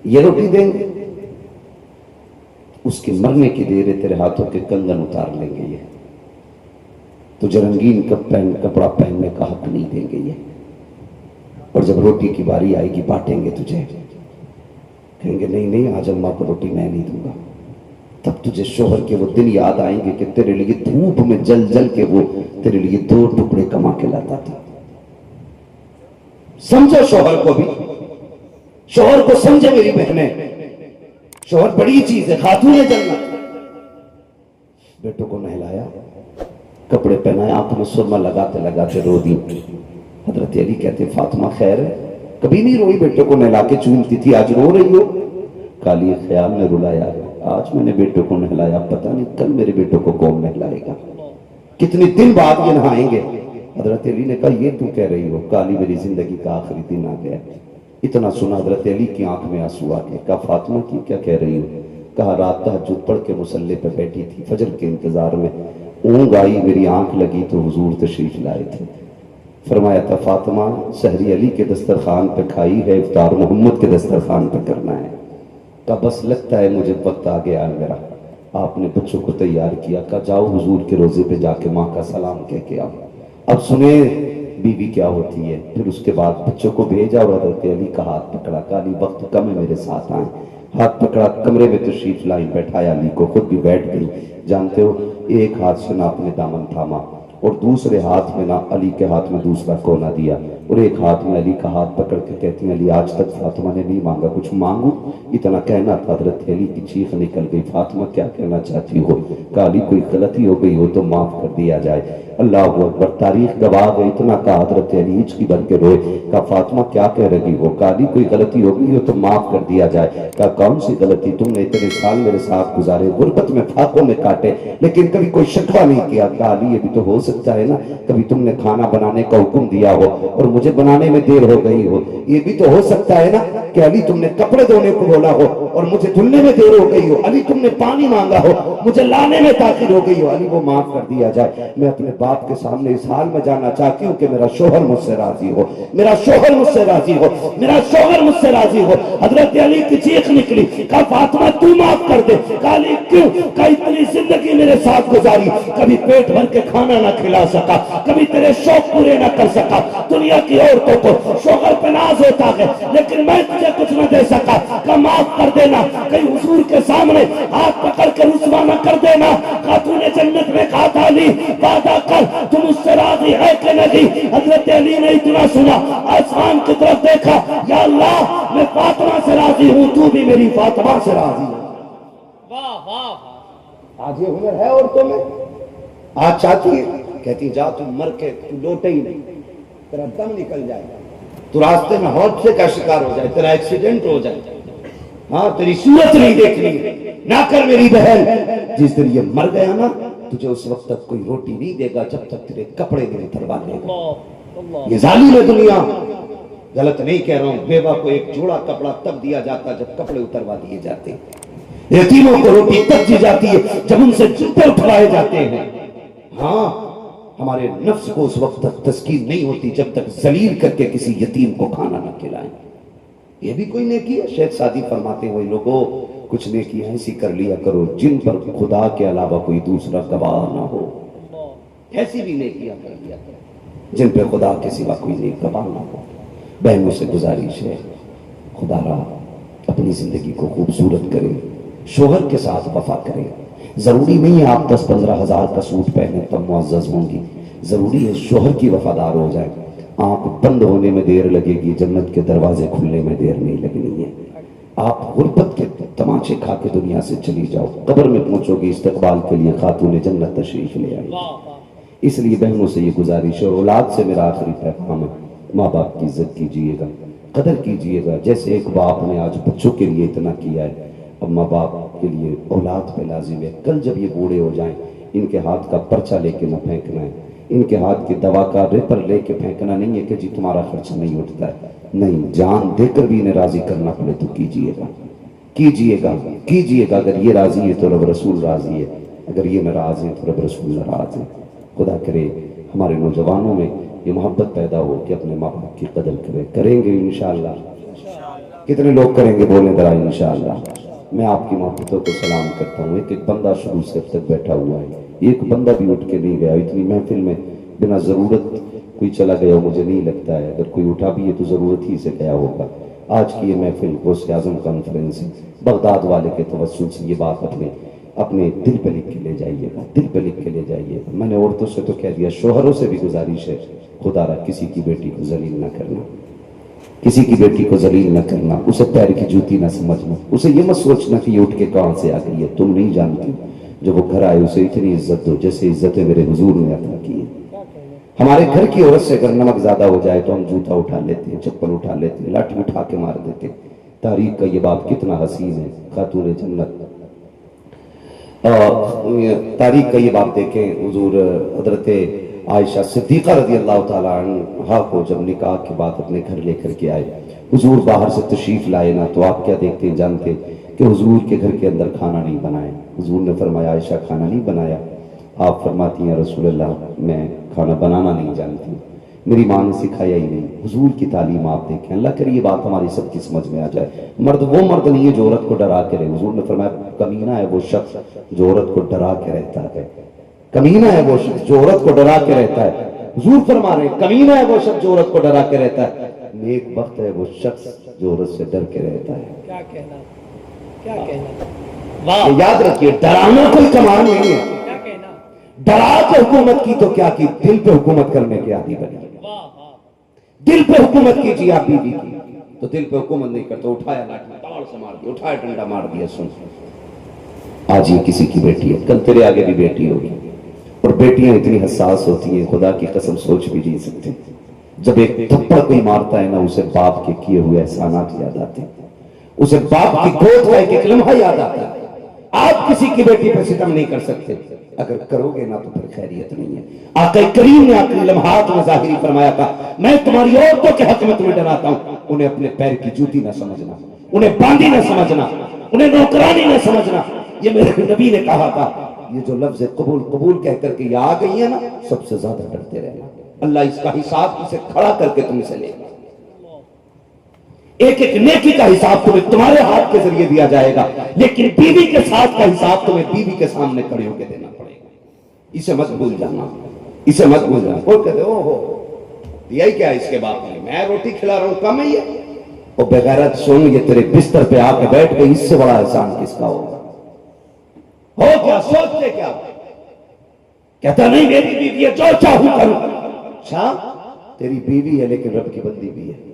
یہ روٹی دیں گے؟ اس کے مرنے کی دیر ہے تیرے ہاتھوں کے کنگن اتار لیں گے، یہ تجھے رنگین کپڑا پہننے کا حق نہیں دیں گے یہ، اور جب روٹی کی باری آئے گی بانٹیں گے تجھے، کہیں گے نہیں نہیں آج اماں کو روٹی میں نہیں دوں گا۔ تب تجھے شوہر کے وہ دن یاد آئیں گے کہ تیرے لیے دھوپ میں جل جل کے وہ تیرے لیے 2 ٹکڑے کما کے لاتا تھا۔ سمجھو شوہر کو بھی، شوہر کو سمجھے میری بہنیں، شوہر بڑی چیز ہے، خاتون جنت۔ بیٹوں کو نہلایا، کپڑے پہنائے، آنکھ میں سرما لگاتے لگاتے رو دی۔ حضرت علی کہتے فاطمہ خیر ہے، کبھی نہیں روئی بیٹوں کو نہلا کے چومتی تھی، آج رو رہی ہو؟ کالی خیال نے رلایا، آج میں نے بیٹوں کو نہلایا، پتہ نہیں کل میرے بیٹوں کو کون نہلائے گا، کتنے دن بعد یہ نہائیں گے۔ حضرت علی نے کہا یہ تم کہہ رہی ہو؟ کالی میری زندگی کا آخری دن آ گیا۔ اتنا سنا حضرت علی کی آنکھ میں آنسو آ گئے، کہا فاطمہ کی کیا کہہ رہی ہو؟ کہا رات تہجد پڑھ کے مصلی پہ بیٹھی تھی، فجر کے انتظار میں اونگ آئی، میری آنکھ لگی تو حضور تشریف لائے تھے۔ فرمایا تھا فاطمہ سحری علی کے دسترخوان پہ کھائی ہے، افطار محمد کے دسترخوان پہ کرنا ہے۔ کہا بس لگتا ہے مجھے وقت آ گیا میرا۔ آپ نے بچوں کو تیار کیا، کہا جاؤ حضور کے روزے پہ جا کے ماں کا سلام کہہ کے آؤ۔ اب سنیں بیوی کیا ہوتی ہے۔ پھر اس کے بعد بچوں کو بھیجا اور حضرت علی کا ہاتھ پکڑا، کہا علی وقت کم ہے میرے ساتھ آئیں۔ ہاتھ پکڑا، کمرے میں تشریف لائی، بیٹھایا علی کو، خود بھی بیٹھ گئی۔ جانتے ہو ایک ہاتھ سے نہ اپنے دامن تھاما اور دوسرے ہاتھ میں نہ علی کے ہاتھ میں دوسرا کونا دیا، اور ایک ہاتھ میں علی کا ہاتھ پکڑ کے کہتی ہیں علی آج تک فاطمہ نے نہیں مانگا، کچھ مانگو؟ اتنا کہنا تھا، حضرت علی کی چیخ نکل گئی، فاطمہ کیا کہنا چاہتی ہو؟ کہا علی کوئی غلطی ہو گئی ہو تو معاف کر دیا جائے۔ اللہ اکبر، تاریخ گواہ ہے، اتنا کہا حضرت علی ہچکی بن کے روئے۔ کہا فاطمہ کیا کہہ رہی ہو؟ کہا علی کوئی غلطی ہو گئی ہو تو معاف کر دیا جائے۔ کہا کون سی غلطی؟ تم نے اتنے سال میرے ساتھ گزارے، غربت میں فاقوں میں کاٹے، لیکن کبھی کوئی شکوہ نہیں کیا۔ کہا علی یہ بھی تو ہو سکتا ہے نا، کبھی تم نے کھانا بنانے کا حکم دیا ہو اور مجھے بنانے میں دیر ہو گئی ہو، یہ بھی تو ہو سکتا ہے نا کہ علی تم نے کپڑے دھونے کو بولا ہو اور مجھے دھلنے میں دیر ہو گئی ہو، علی تم نے پانی مانگا ہو مجھے لانے میں تاخیر ہو گئی ہو، علی وہ معاف کر دیا جائے۔ میں اپنے باپ کے سامنے اس حال میں جانا چاہتی ہوں کہ میرا شوہر مجھ سے راضی ہو، میرا شوہر مجھ سے راضی ہو، میرا شوہر مجھ سے راضی ہو۔ حضرت علی کی چیخ نکلی، کہا فاطمہ تو معاف کر دے۔ کہا علی کیوں؟ کہا اتنی زندگی میرے ساتھ گزاری، کبھی پیٹ بھر کے کھانا نہ کھلا سکا، کبھی تیرے شوق پورے نہ کر سکا، دنیا کی عورتوں کو شوہر پہ ناز ہوتا ہے لیکن میں تجھے کچھ نہ دے سکا، کہا معاف کر دینا، کہیں حضور کے سامنے ہاتھ پکڑ کے رسوا نہ کر دینا۔ خاتون جنت نے کہا تھا علی وعدہ کر تم اس سے راضی ہے کہ نہیں؟ حضرت علی نے اتنا سنا، آسمان کی طرف دیکھا، یا اللہ میں فاطمہ سے راضی ہوں، تو بھی میری فاطمہ سے راضی ہے۔ آج یہ ہنر ہے عورتوں میں، آج چاہتی ہے کہتی جا تم مر کے تو لوٹے ہی نہیں، تیرا دم نکل جائے گا، تو راستے میں حادثے کا شکار ہو جائے، تیرا ایکسیڈنٹ ہو جائے، ہاں تیری صورت نہیں دیکھنی نہ کر میری بہن۔ جس دن یہ مر گیا نا تجھے اس وقت تک کوئی روٹی نہیں دے گا جب تک تیرے کپڑے نہیں اتروا لے گا۔ یہ ظالم ہے دنیا، غلط نہیں کہہ رہا ہوں، بیوہ کو ایک جوڑا کپڑا تب دیا جاتا جب کپڑے اتروا دیے جاتے ہیں، یتیموں کو روٹی تب دی جاتی ہے جب ان سے جوتے اٹھوائے جاتے ہیں۔ ہاں ہمارے نفس کو اس وقت تک تسکین نہیں ہوتی جب تک ذلیل کر کے کسی یتیم کو کھانا نہ کھلائیں۔ یہ بھی کوئی نیکی ہے؟ شیخ سعدی فرماتے ہیں وہی لوگوں کچھ نیکیاں ایسی کر لیا کرو جن پر خدا کے علاوہ کوئی دوسرا گواہ نہ ہو، ایسی بھی نیکیاں کر لیا کرو جن پہ خدا کے سوا کوئی نیک گواہ نہ ہو۔ بہنوں سے گزارش ہے خدا را اپنی زندگی کو خوبصورت کرے، شوہر کے ساتھ وفا کرے۔ ضروری نہیں ہے آپ 10-15 ہزار کا سوٹ پہنے تب معزز ہوں گی، ضروری ہے شوہر کی وفادار ہو جائے۔ آنکھ بند ہونے میں دیر لگے گی، جنت کے دروازے کھلنے میں دیر نہیں لگنی ہے۔ آپ غربت کے تماچے کھا کے دنیا سے چلی جاؤ، قبر میں پہنچو گی استقبال کے لیے خاتون جنت تشریف لے آئی۔ اس لیے بہنوں سے یہ گزارش ہے، اولاد سے میرا آخری پیغام ہے، ماں باپ کی عزت کیجئے گا، قدر کیجئے گا۔ جیسے ایک باپ نے آج بچوں کے لیے اتنا کیا ہے، اب ماں باپ کے لیے اولاد پہ لازم ہے۔ کل جب یہ بوڑھے ہو جائیں ان کے ہاتھ کا پرچہ لے کے نہ پھینکنا ہے، ان کے ہاتھ کی دوا کا ریپر لے کے پھینکنا نہیں ہے کہ جی تمہارا خرچہ نہیں اٹھتا ہے، نہیں، جان دے کر بھی انہیں راضی کرنا پڑے تو کیجئے گا، کیجئے گا، کیجئے گا۔ اگر یہ راضی ہے تو رب رسول راضی ہے، اگر یہ ناراض ہیں تو رب رسول ناراض ہے۔ خدا کرے ہمارے نوجوانوں میں یہ محبت پیدا ہو کہ اپنے ماں باپ کی قدر کریں گے انشاءاللہ۔ کتنے لوگ کریں گے بولیں ذرا انشاءاللہ۔ میں آپ کی محبتوں کو سلام کرتا ہوں۔ ایک بندہ شروع سے اب تک بیٹھا ہوا ہے، ایک بندہ بھی اٹھ کے نہیں گیا۔ اتنی محفل میں بنا ضرورت کوئی چلا گیا مجھے نہیں لگتا ہے، اگر کوئی اٹھا بھی ہے تو ضرورت ہی سے گیا ہوگا۔ آج کی یہ محفل غوث اعظم کانفرنس ہے، بغداد والے کے توسل سے یہ بات اپنے دل پہ لکھ کے لے جائیے گا، دل پہ لکھ کے لے جائیے گا۔ میں نے عورتوں سے تو کہہ دیا، شوہروں سے بھی گزارش ہے، خدا را کسی کی بیٹی کو ذلیل نہ کرنا، کسی کی بیٹی کو ذلیل نہ کرنا، اسے پیر کی جوتی نہ سمجھنا، اسے یہ مت سوچنا کہ یہ اٹھ کے کہاں سے آ گئی ہے، تم نہیں جانتی۔ جب وہ گھر آئے اسے اتنی عزت دو جیسے عزتیں میرے حضور نے عطا کی ہیں۔ ہمارے گھر کی عورت سے اگر نمک زیادہ ہو جائے تو ہم جوتا اٹھا لیتے ہیں، چپل اٹھا لیتے ہیں، لاٹھی اٹھا کے مار دیتے ہیں۔ تاریخ کا یہ باب کتنا حسین ہے، خاتون جنت۔ تاریخ کا یہ باب دیکھیں، حضور حضرت عائشہ صدیقہ رضی اللہ تعالیٰ عنہ کو جب نکاح کے بعد اپنے گھر لے کر کے آئے، حضور باہر سے تشریف لائے نا، تو آپ کیا دیکھتے ہیں جانتے کہ حضور کے گھر کے اندر کھانا نہیں بنائے۔ حضور نے فرمایا عائشہ کھانا نہیں بنایا؟ آپ فرماتی ہیں رسول اللہ میں کھانا بنانا نہیں جانتی، میری ماں نے سکھایا ہی نہیں۔ حضور کی تعلیم آپ دیکھیں، اللہ کرے یہ بات ہماری سب کی سمجھ میں آ جائے۔ مرد وہ مرد نہیں ہے جو عورت کو ڈرا کے رہے، حضور نے فرمایا کمینہ ہے وہ شخص جو عورت کو ڈرا کے رہتا ہے، کمینہ ہے وہ شخص جو عورت کو ڈرا کے رہتا ہے۔ حضور فرما رہے ہیں کمینہ ہے وہ شخص جو عورت کو ڈرا کے رہتا ہے، نیک بخت ہے وہ شخص جو عورت سے ڈر کے رہتا ہے۔ کیا کہنا، کیا کہنا، یہ یاد رکھیے، ڈرانا کوئی کمال نہیں ہے۔ کیا کہنا، ڈرا کے حکومت کی تو کیا کی، دل پہ حکومت کرنے کے عادی بنے۔ دل پہ حکومت کیجیے آپ بیوی کی، تو دل پہ حکومت نہیں کرتا، اٹھایا لاٹھی تاڑ سے مار دیا، اٹھایا ڈنڈا مار دیا۔ سن، آج یہ کسی کی بیٹی ہے، کل تیرے آگے بھی بیٹی ہوگی، اور بیٹیاں اتنی حساس ہوتی ہیں خدا کی قسم سوچ بھی نہیں سکتے۔ جب ایک تھپڑ کوئی مارتا ہے نا، اسے باپ کے کیے ہوئے احسانات یاد آتے ہیں، اسے باپ کی گود کا ایک لمحہ یاد آتا ہے۔ آپ کسی کی بیٹی پر ستم نہیں کر سکتے، اگر کرو گے نا تو پھر خیریت نہیں ہے۔ آقا کریم نے آخری لمحات میں ظاہری فرمایا تھا میں تمہاری عورتوں کے حق میں تمہیں ڈراتا ہوں، انہیں اپنے پیر کی جوتی نہ سمجھنا، انہیں باندھی نہ سمجھنا، انہیں نوکرانی نہ سمجھنا۔ یہ میرے نبی نے کہا تھا، یہ جو لفظ قبول قبول کہہ کر کے یہ آ گئی ہے نا، سب سے زیادہ ڈرتے رہنا، اللہ اس کا حساب اسے کھڑا کر کے تم سے لے گا۔ ایک ایک نیکی کا حساب تمہیں تمہارے ہاتھ کے ذریعے دیا جائے گا، لیکن بیوی کے ساتھ کا حساب تمہیں بیوی کے سامنے کھڑے ہو کے دینا پڑے گا۔ اسے مت بھول جانا، اسے مت بھول جانا۔ کوئی کہتے او ہو دیا ہی کیا اس کے باپ نے، میں روٹی کھلا رہا ہوں کم ہے یہ، وہ بغیرت سن یہ تیرے بستر پہ آ کے بیٹھ گئی، اس سے بڑا احسان کس کا ہوگا؟ ہو کیا سوچتے کیا؟ کہتا نہیں میری بیوی ہے جو چاہوں کروں۔ اچھا تیری بیوی ہے لیکن رب کی بندی بھی ہے،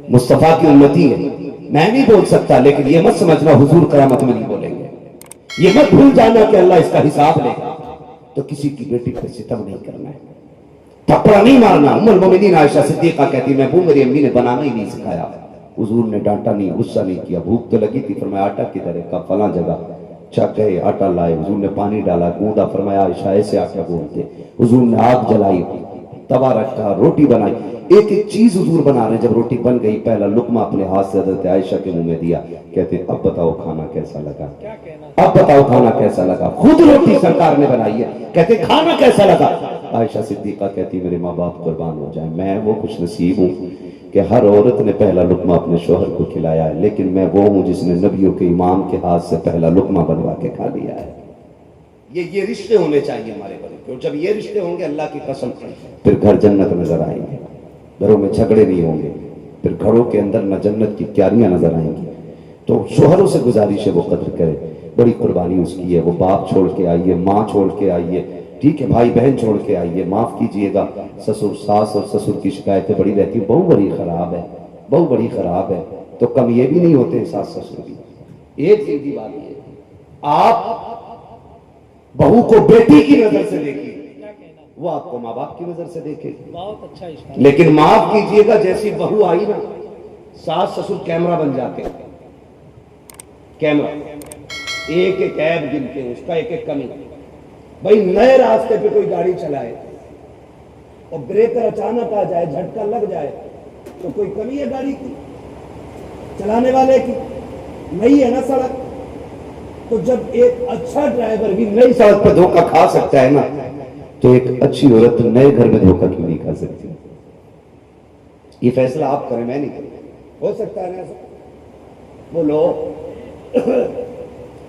مصطفیٰ کی امتی ہے، میں نہیں بول سکتا، لیکن یہ مت سمجھنا حضور قیامت میں نہیں بولیں گے، یہ مت بھول جانا کہ اللہ اس کا حساب لے گا۔ تو کسی کی بیٹی پر ستم نہیں کرنا ہے، تھپڑا نہیں مارنا۔ ام المومنین عائشہ صدیقہ کہتی میں میری امی نے بنانا ہی نہیں سکھایا، حضور نے ڈانٹا نہیں، غصہ نہیں کیا، بھوک تو لگی تھی، فرمایا آٹا کدھر ہے؟ کہا فلاں جگہ، چک گئے آٹا لائے، حضور نے پانی ڈالا گوندا، فرمایا عائشہ ایسے آٹا گوندتے، حضور نے آگ جلائی، توا رکھا، روٹی بنائی، ایک ایک چیز حضور بنا رہے ہیں. جب روٹی بن گئی پہلا لقمہ اپنے ہاتھ سے حضرت عائشہ کے منہ میں دیا, کہتے اب بتاؤ کھانا کیسا لگا, کیا کہنا. اب بتاؤ کھانا کیسا لگا. خود روٹی سرکار نے بنائی ہے, کہتے کھانا کیسا لگا. عائشہ صدیقہ کہتی میرے ماں باپ قربان ہو جائیں, میں وہ خوش نصیب ہوں کہ ہر عورت نے پہلا لقمہ اپنے شوہر کو کھلایا ہے, لیکن میں وہ ہوں جس نے نبیوں کے امام کے ہاتھ سے پہلا لقمہ بنوا کے کھا لیا ہے. یہ رشتے ہونے چاہیے ہمارے گھروں کے. جب یہ رشتے ہوں گے اللہ کی قسم پھر گھر جنت نظر آئیں گے, گھروں میں جھگڑے نہیں ہوں گے, پھر گھروں کے اندر نہ جنت کی کیاریاں نظر آئیں گی. تو شوہروں سے گزارش ہے وہ قدر کرے, بڑی قربانی اس کی ہے. وہ باپ چھوڑ کے آئیے, ماں چھوڑ کے آئیے, ٹھیک ہے, بھائی بہن چھوڑ کے آئیے, معاف کیجئے گا سسر ساس اور سسر کی شکایتیں بڑی رہتی, بہو بڑی خراب ہے, بہو بڑی خراب ہے, تو کم یہ بھی نہیں ہوتے ساس سسر بھی. ایک سیدھی بات یہ, آپ بہو کو بیٹی کی نظر سے دیکھیے, کیا کہنا. وہ آپ کو ماں باپ کی نظر سے دیکھے. بہت اچھا اشارہ. لیکن معاف کیجئے گا جیسی بہو آئی نا, ساس سسر کیمرہ بن جاتے ہیں. کیمرہ ایک ایک عیب گنتے ہیں, اس کا ایک ایک کمی. بھائی نئے راستے پہ کوئی گاڑی چلائے اور بریکر اچانک آ جائے, جھٹکا لگ جائے, تو کوئی کمی ہے گاڑی کی, چلانے والے کی؟ نہیں ہے نا سڑک. تو جب ایک اچھا ڈرائیور بھی نئی سڑک پہ دھوکہ کھا سکتا ہے نا, تو ایک اچھی عورت نئے گھر میں دھوکہ کیوں نہیں کھا سکتی؟ یہ فیصلہ آپ کریں, میں نہیں کروں. ہو سکتا ہے نا ایسا, بولو.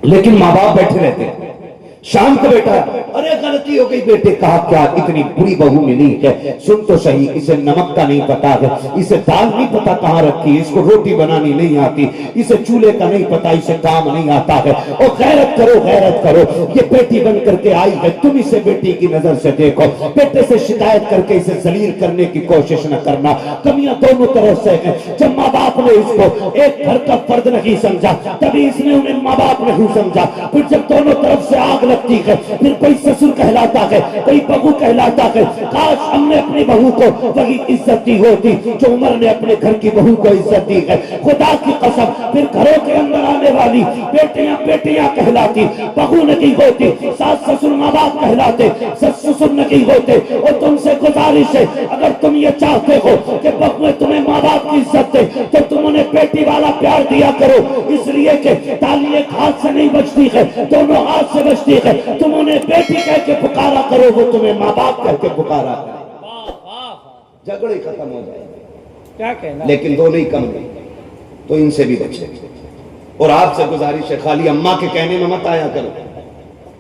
لیکن ماں باپ بیٹھے رہتے ہیں, شام کو بیٹا ارے غلطی ہو گئی بیٹے, کہا کیا اتنی بری بہو ملی ہے, سن تو صحیح, اسے نمک کا نہیں پتا ہے, اسے دال نہیں پتا کہاں رکھی, اس کو روٹی بنانی نہیں آتی, اسے چولہے کا نہیں پتا, اسے کام نہیں آتا ہے. اور غیرت کرو, غیرت کرو, یہ بیٹی بن کر کے آئی ہے, تم اسے بیٹی کی نظر سے دیکھو. بیٹے سے شکایت کر کے اسے ذلیل کرنے کی کوشش نہ کرنا, کمیاں دونوں طرف سے ہیں. جب ماں باپ نے اس کو ایک گھر کا فرد نہیں سمجھا, تبھی اس نے انہیں ماں باپ نہیں سمجھا. پھر جب دونوں طرف سے آگ لگتی ہے, پھر کوئی سسر کہلاتا ہے, کوئی بہو کہلاتا ہے. کاش ہم نے اپنی بہو کو وہی عزت دی ہوتی جو عمر نے اپنے گھر کی بہو کو عزت دی ہے. خدا کی قسم پھر گھروں کے اندر آنے والی بیٹیاں بیٹیاں کہلاتی, بہو نہیں ہوتی. ساس سسر ماں باپ کہلاتے, سس سسر نہیں ہوتے. اور تم سے گزارش ہے, اگر تم یہ چاہتے ہو کہ بہویں تمہیں ماں باپ کی عزت دے, تو تم انہیں بیٹی والا پیار دیا کرو. اس لیے کہ تالی ایک ہاتھ سے نہیں بجتی ہے, دونوں ہاتھ سے بجتی ہے. تم انہیں بیٹی کہہ کے پکارا کرو, وہ تمہیں ماں باپ کہہ کے پکارا کرو. جھگڑے ختم ہو جائے. کیا کہنا. لیکن دونوں ہی کم نہیں, تو ان سے بھی بچے. اور آپ سے گزارش ہے, خالی اماں کے کہنے میں مت آیا کرو.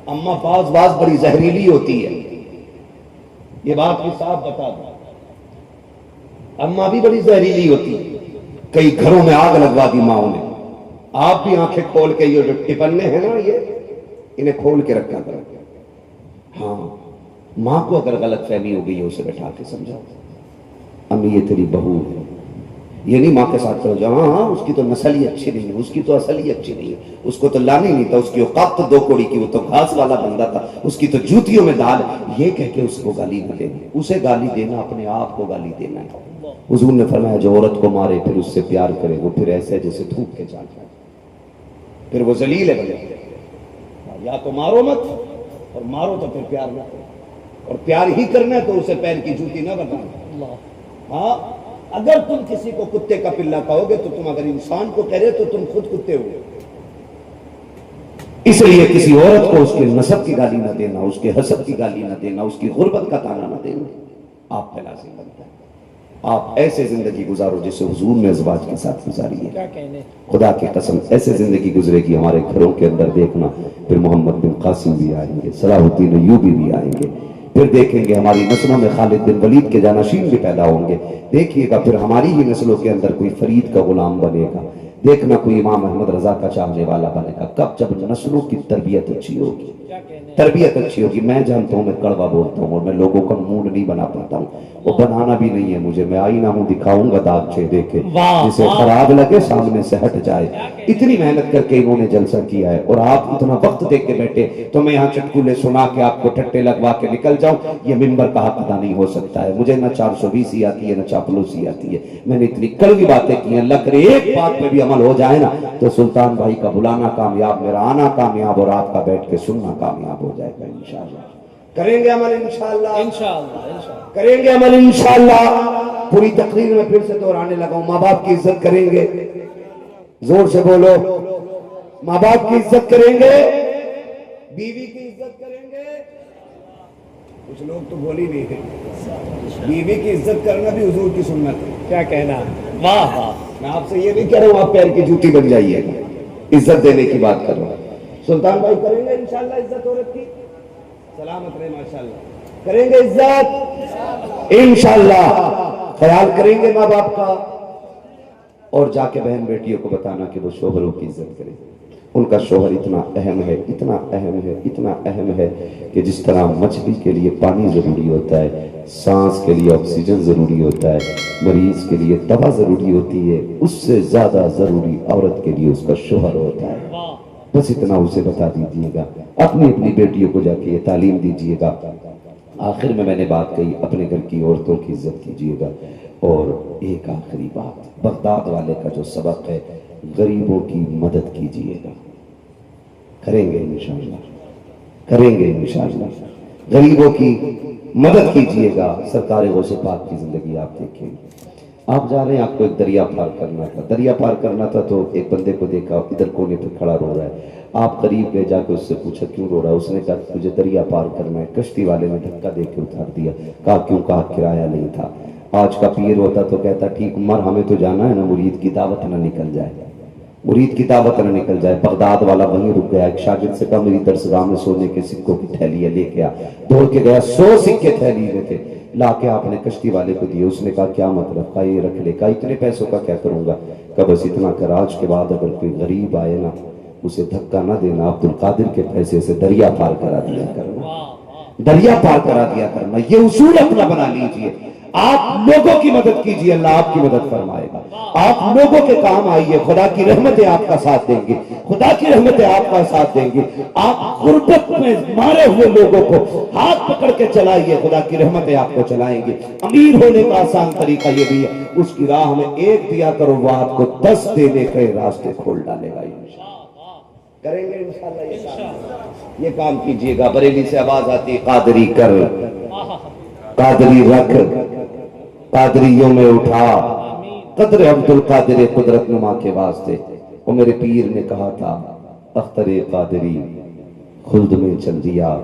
اماں باز بڑی زہریلی ہوتی ہے, یہ بات بھی صاف بتا دو. اماں بھی بڑی زہریلی ہوتی ہے. کئی گھروں میں آگ لگوا دی ماؤں نے. آپ بھی آنکھیں کھول کے, یہ جو ٹپنے ہیں نا, یہ انہیں کھول کے رکھا کرو. ہاں, ماں کو اگر غلط فہمی ہو گئی ہے, اسے بٹھا کے سمجھاؤ, امی یہ تیری بہو ہے. یہ نہیں ماں کے ساتھ کرو جا, ہاں اس کی تو نسل ہی اچھی نہیں ہے, اس کی تو اصل ہی اچھی نہیں ہے, اس کو تو لانا ہی نہیں تھا, اس کی اوقات تو 2 کوڑی کی, وہ تو گھاس والا بندہ تھا, اس کی تو جوتیوں میں دال. یہ کہہ کے اس کو گالی نہ دینی. اسے گالی دینا اپنے آپ کو گالی دینا ہے. حضور نے فرمایا جو عورت کو مارے پھر اس سے پیار کرے, وہ پھر ایسے جیسے تھوک کے جان جائے, پھر وہ ذلیل ہے. یا تو مارو مت, اور مارو تو پھر پیار نہ کرو, اور پیار ہی کرنا ہے تو اسے پیر کی جوتی نہ بنانا. ہاں, اگر تم کسی کو کتے کا پلہ کہو گے تو تم اگر انسان کو کہہ رہے تو تم خود کتے ہوئے. اس لیے کسی عورت کو اس کے نسب کی گالی نہ دینا, اس کے حسب کی گالی نہ دینا, اس کی غربت کا تانا نہ دینا. آپ پہ لازم بنتا ہے آپ ایسے زندگی گزارو جسے حضور نے ازواج کے ساتھ گزاری ہے. کیا کہنے. خدا کی قسم ایسے زندگی گزرے گی ہمارے گھروں کے اندر. دیکھنا پھر محمد بن قاسم بھی آئیں گے, صلاح الدین ایوبی بھی آئیں گے, پھر دیکھیں گے ہماری نسلوں میں خالد بن ولید کے جانشین بھی پیدا ہوں گے. دیکھیے گا پھر ہماری ہی نسلوں کے اندر کوئی فرید کا غلام بنے گا. دیکھنا کوئی امام احمد رضا کا چاہنے والا بنے گا. کب؟ جب نسلوں کی تربیت اچھی ہوگی, تربیت اچھی ہوگی. میں جانتا ہوں میں کڑوا بولتا ہوں اور میں لوگوں کا موڈ نہیں بنا پاتا ہوں, وہ بنانا بھی نہیں ہے مجھے. میں آئینہ ہوں, دکھاؤں گا داغ چھ دے کے, جسے خراب لگے سامنے سے ہٹ جائے. اتنی محنت کر کے انہوں نے جلسہ کیا ہے, اور آپ اتنا وقت دے کے بیٹھے تو میں یہاں چٹکلے سنا کے آپ کو ٹھٹے لگوا کے نکل جاؤں, یہ منبر کا حق ادا نہیں ہو سکتا ہے. مجھے نہ 420 آتی ہے نہ چاپلوسی آتی ہے. میں نے اتنی کڑوی باتیں کی ہیں, اللہ کرے ایک بات پہ بھی عمل ہو جائے نا تو سلطان بھائی کا بلانا کامیاب, میرا آنا کامیاب, اور آپ کا بیٹھ کے سننا کامیاب ہو جائے گا انشاءاللہ. کریں گے عمل انشاءاللہ, انشاءاللہ کریں گے عمل انشاءاللہ. پوری تقریر میں پھر سے دہرانے لگا ہوں، ماں باپ کی عزت کریں گے، زور سے بولو، ماں باپ کی عزت کریں گے، بیوی کی عزت کریں گے. کچھ لوگ تو بول ہی نہیں ہے. بیوی کی عزت کرنا بھی حضور کی سنت ہے. کیا کہنا. واہ واہ. میں آپ سے یہ نہیں کہہ رہا ہوں آپ پیر کی جوتی بن جائیے گا، عزت دینے کی بات کر رہا ہوں. سلطان بھائی کریں گے انشاءاللہ عزت عورت کی؟ سلامت رہے ماشاءاللہ. کریں گے عزت انشاءاللہ. خیال کریں گے ماں باپ کا، اور جا کے بہن بیٹیوں کو بتانا کہ وہ شوہروں کی عزت کریں. ان کا شوہر اتنا اہم ہے، اتنا اہم ہے، اتنا اہم ہے کہ جس طرح مچھلی کے لیے پانی ضروری ہوتا ہے، سانس کے لیے آکسیجن ضروری ہوتا ہے، مریض کے لیے دوا ضروری ہوتی ہے، اس سے زیادہ ضروری عورت کے لیے اس کا شوہر ہوتا ہے. بس اتنا اسے بتا دیجیے گا. اپنی اپنی بیٹیوں کو جا کے یہ تعلیم دیجیے گا. آخر میں نے بات کہی اپنے گھر کی عورتوں کی عزت کیجیے گا. اور ایک آخری بات، بغداد والے کا جو سبق ہے، غریبوں کی مدد کیجیے گا. کریں گے انشاءاللہ، کریں گے انشاءاللہ. غریبوں کی مدد کیجیے گا. سرکار غوث پاک کی زندگی آپ دیکھیں. آپ جا رہے ہیں، آپ کو ایک دریا پار کرنا تھا. دریا پار کرنا تھا تو ایک بندے کو دیکھا ادھر کونے پہ کھڑا رو رہا ہے. آپ قریب گئے، جا کے اس سے پوچھا کیوں رو رہا ہے؟ اس نے کہا تجھے دریا پار کرنا ہے. کشتی والے نے دھکا دے کے اتار دیا. کہا کیوں؟ کہا کرایہ نہیں تھا. آج کا پیر ہوتا تو کہتا ٹھیک مر، ہمیں تو جانا ہے نا، مرید کی دعوت نہ نکل جائے، مرید کی دعوت نہ نکل جائے. بغداد والا وہیں رک گیا. ایک شاگرد سے کہا میری درسگاہ میں سونے کے سکوں کی تھیلی ہے، لے کے آ. دوڑ کے گیا، 100 سکے تھیلی میں تھے، لا کے آپ نے کشتی والے کو دیے. اس نے کہا کیا مطلب؟ کہا یہ رکھ لے. کہا اتنے پیسوں کا کیا کروں گا؟ کہا بس اتنا کر، آج کے بعد اگر کوئی غریب آئے نا اسے دھکا نہ دینا، عبد القادر کے پیسے سے دریا پار کرا دیا کرنا، دریا پار کرا دیا کرنا. یہ اصول اپنا بنا لیجئے. آپ لوگوں کی مدد کیجئے، اللہ آپ کی مدد فرمائے گا. آپ لوگوں کے کام آئیے، خدا کی رحمتیں آپ کا ساتھ دیں گے، خدا کی رحمتیں آپ کا ساتھ دیں گے. آپ غربت میں مارے ہوئے لوگوں کو ہاتھ پکڑ کے چلائیے، خدا کی رحمتیں آپ کو چلائیں گے. امیر ہونے کا آسان طریقہ یہ بھی ہے، اس کی راہ میں ایک دیا کرو، وہ آپ کو 10 دینے کے راستے کھول ڈالے گا. کریں گے انشاءاللہ یہ کام کیجئے گا. بریلی سے آواز آتی قادری کر، قادری رکھ، قادریوں میں اٹھا، قدر عبد القادر قدرت نما کے واسطے. وہ میرے پیر نے کہا تھا اختر قادری خلد میں چل دیا،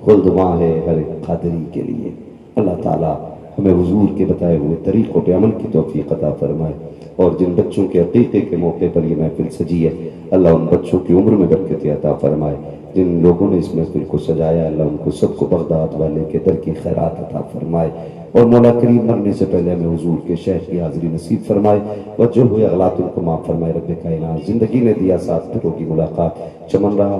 خلد وہاں ہے ہر قادری کے لیے. اللہ تعالیٰ ہمیں حضور کے بتائے ہوئے طریقوں پہ عمل کی توفیق عطا فرمائے. اور جن بچوں کے عقیقے کے موقع پر یہ محفل سجی ہے، اللہ ان بچوں کی عمر میں برکت عطا فرمائے. جن لوگوں نے اس محفل کو سجایا، اللہ ان کو سب کو بغداد والے کے در کی خیرات عطا فرمائے. اور مولا کریم مرنے سے پہلے ہمیں حضور کے شیخ کی حاضری نصیب فرمائے. وجہ ہوئے اغلاط ان کو معاف فرمائے. رب کائنات زندگی نے دیا ساتھ، پھر ہوگی ملاقات. چمن رہا،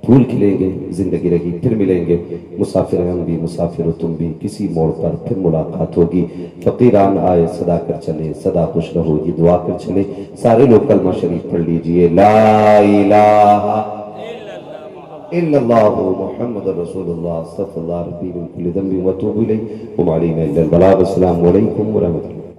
پھول کھلیں گے، زندگی رہی، پھر ملیں گے. مسافر ہیں ہم بھی، مسافر ہو تم بھی، کسی موڑ پر پھر ملاقات ہوگی. فقیران آئے صدا کر چلے، صدا خوش رہو یہ دعا کر چلے. سارے لوگ کلمہ شریف پڑھ لیجئے. لا الہ الا اللہ محمد رسول اللہ، استغفر اللہ ربی من کل ذنب واتوب الیہ وما علینا الا البلاغ. السلام علیکم ورحمۃ اللہ.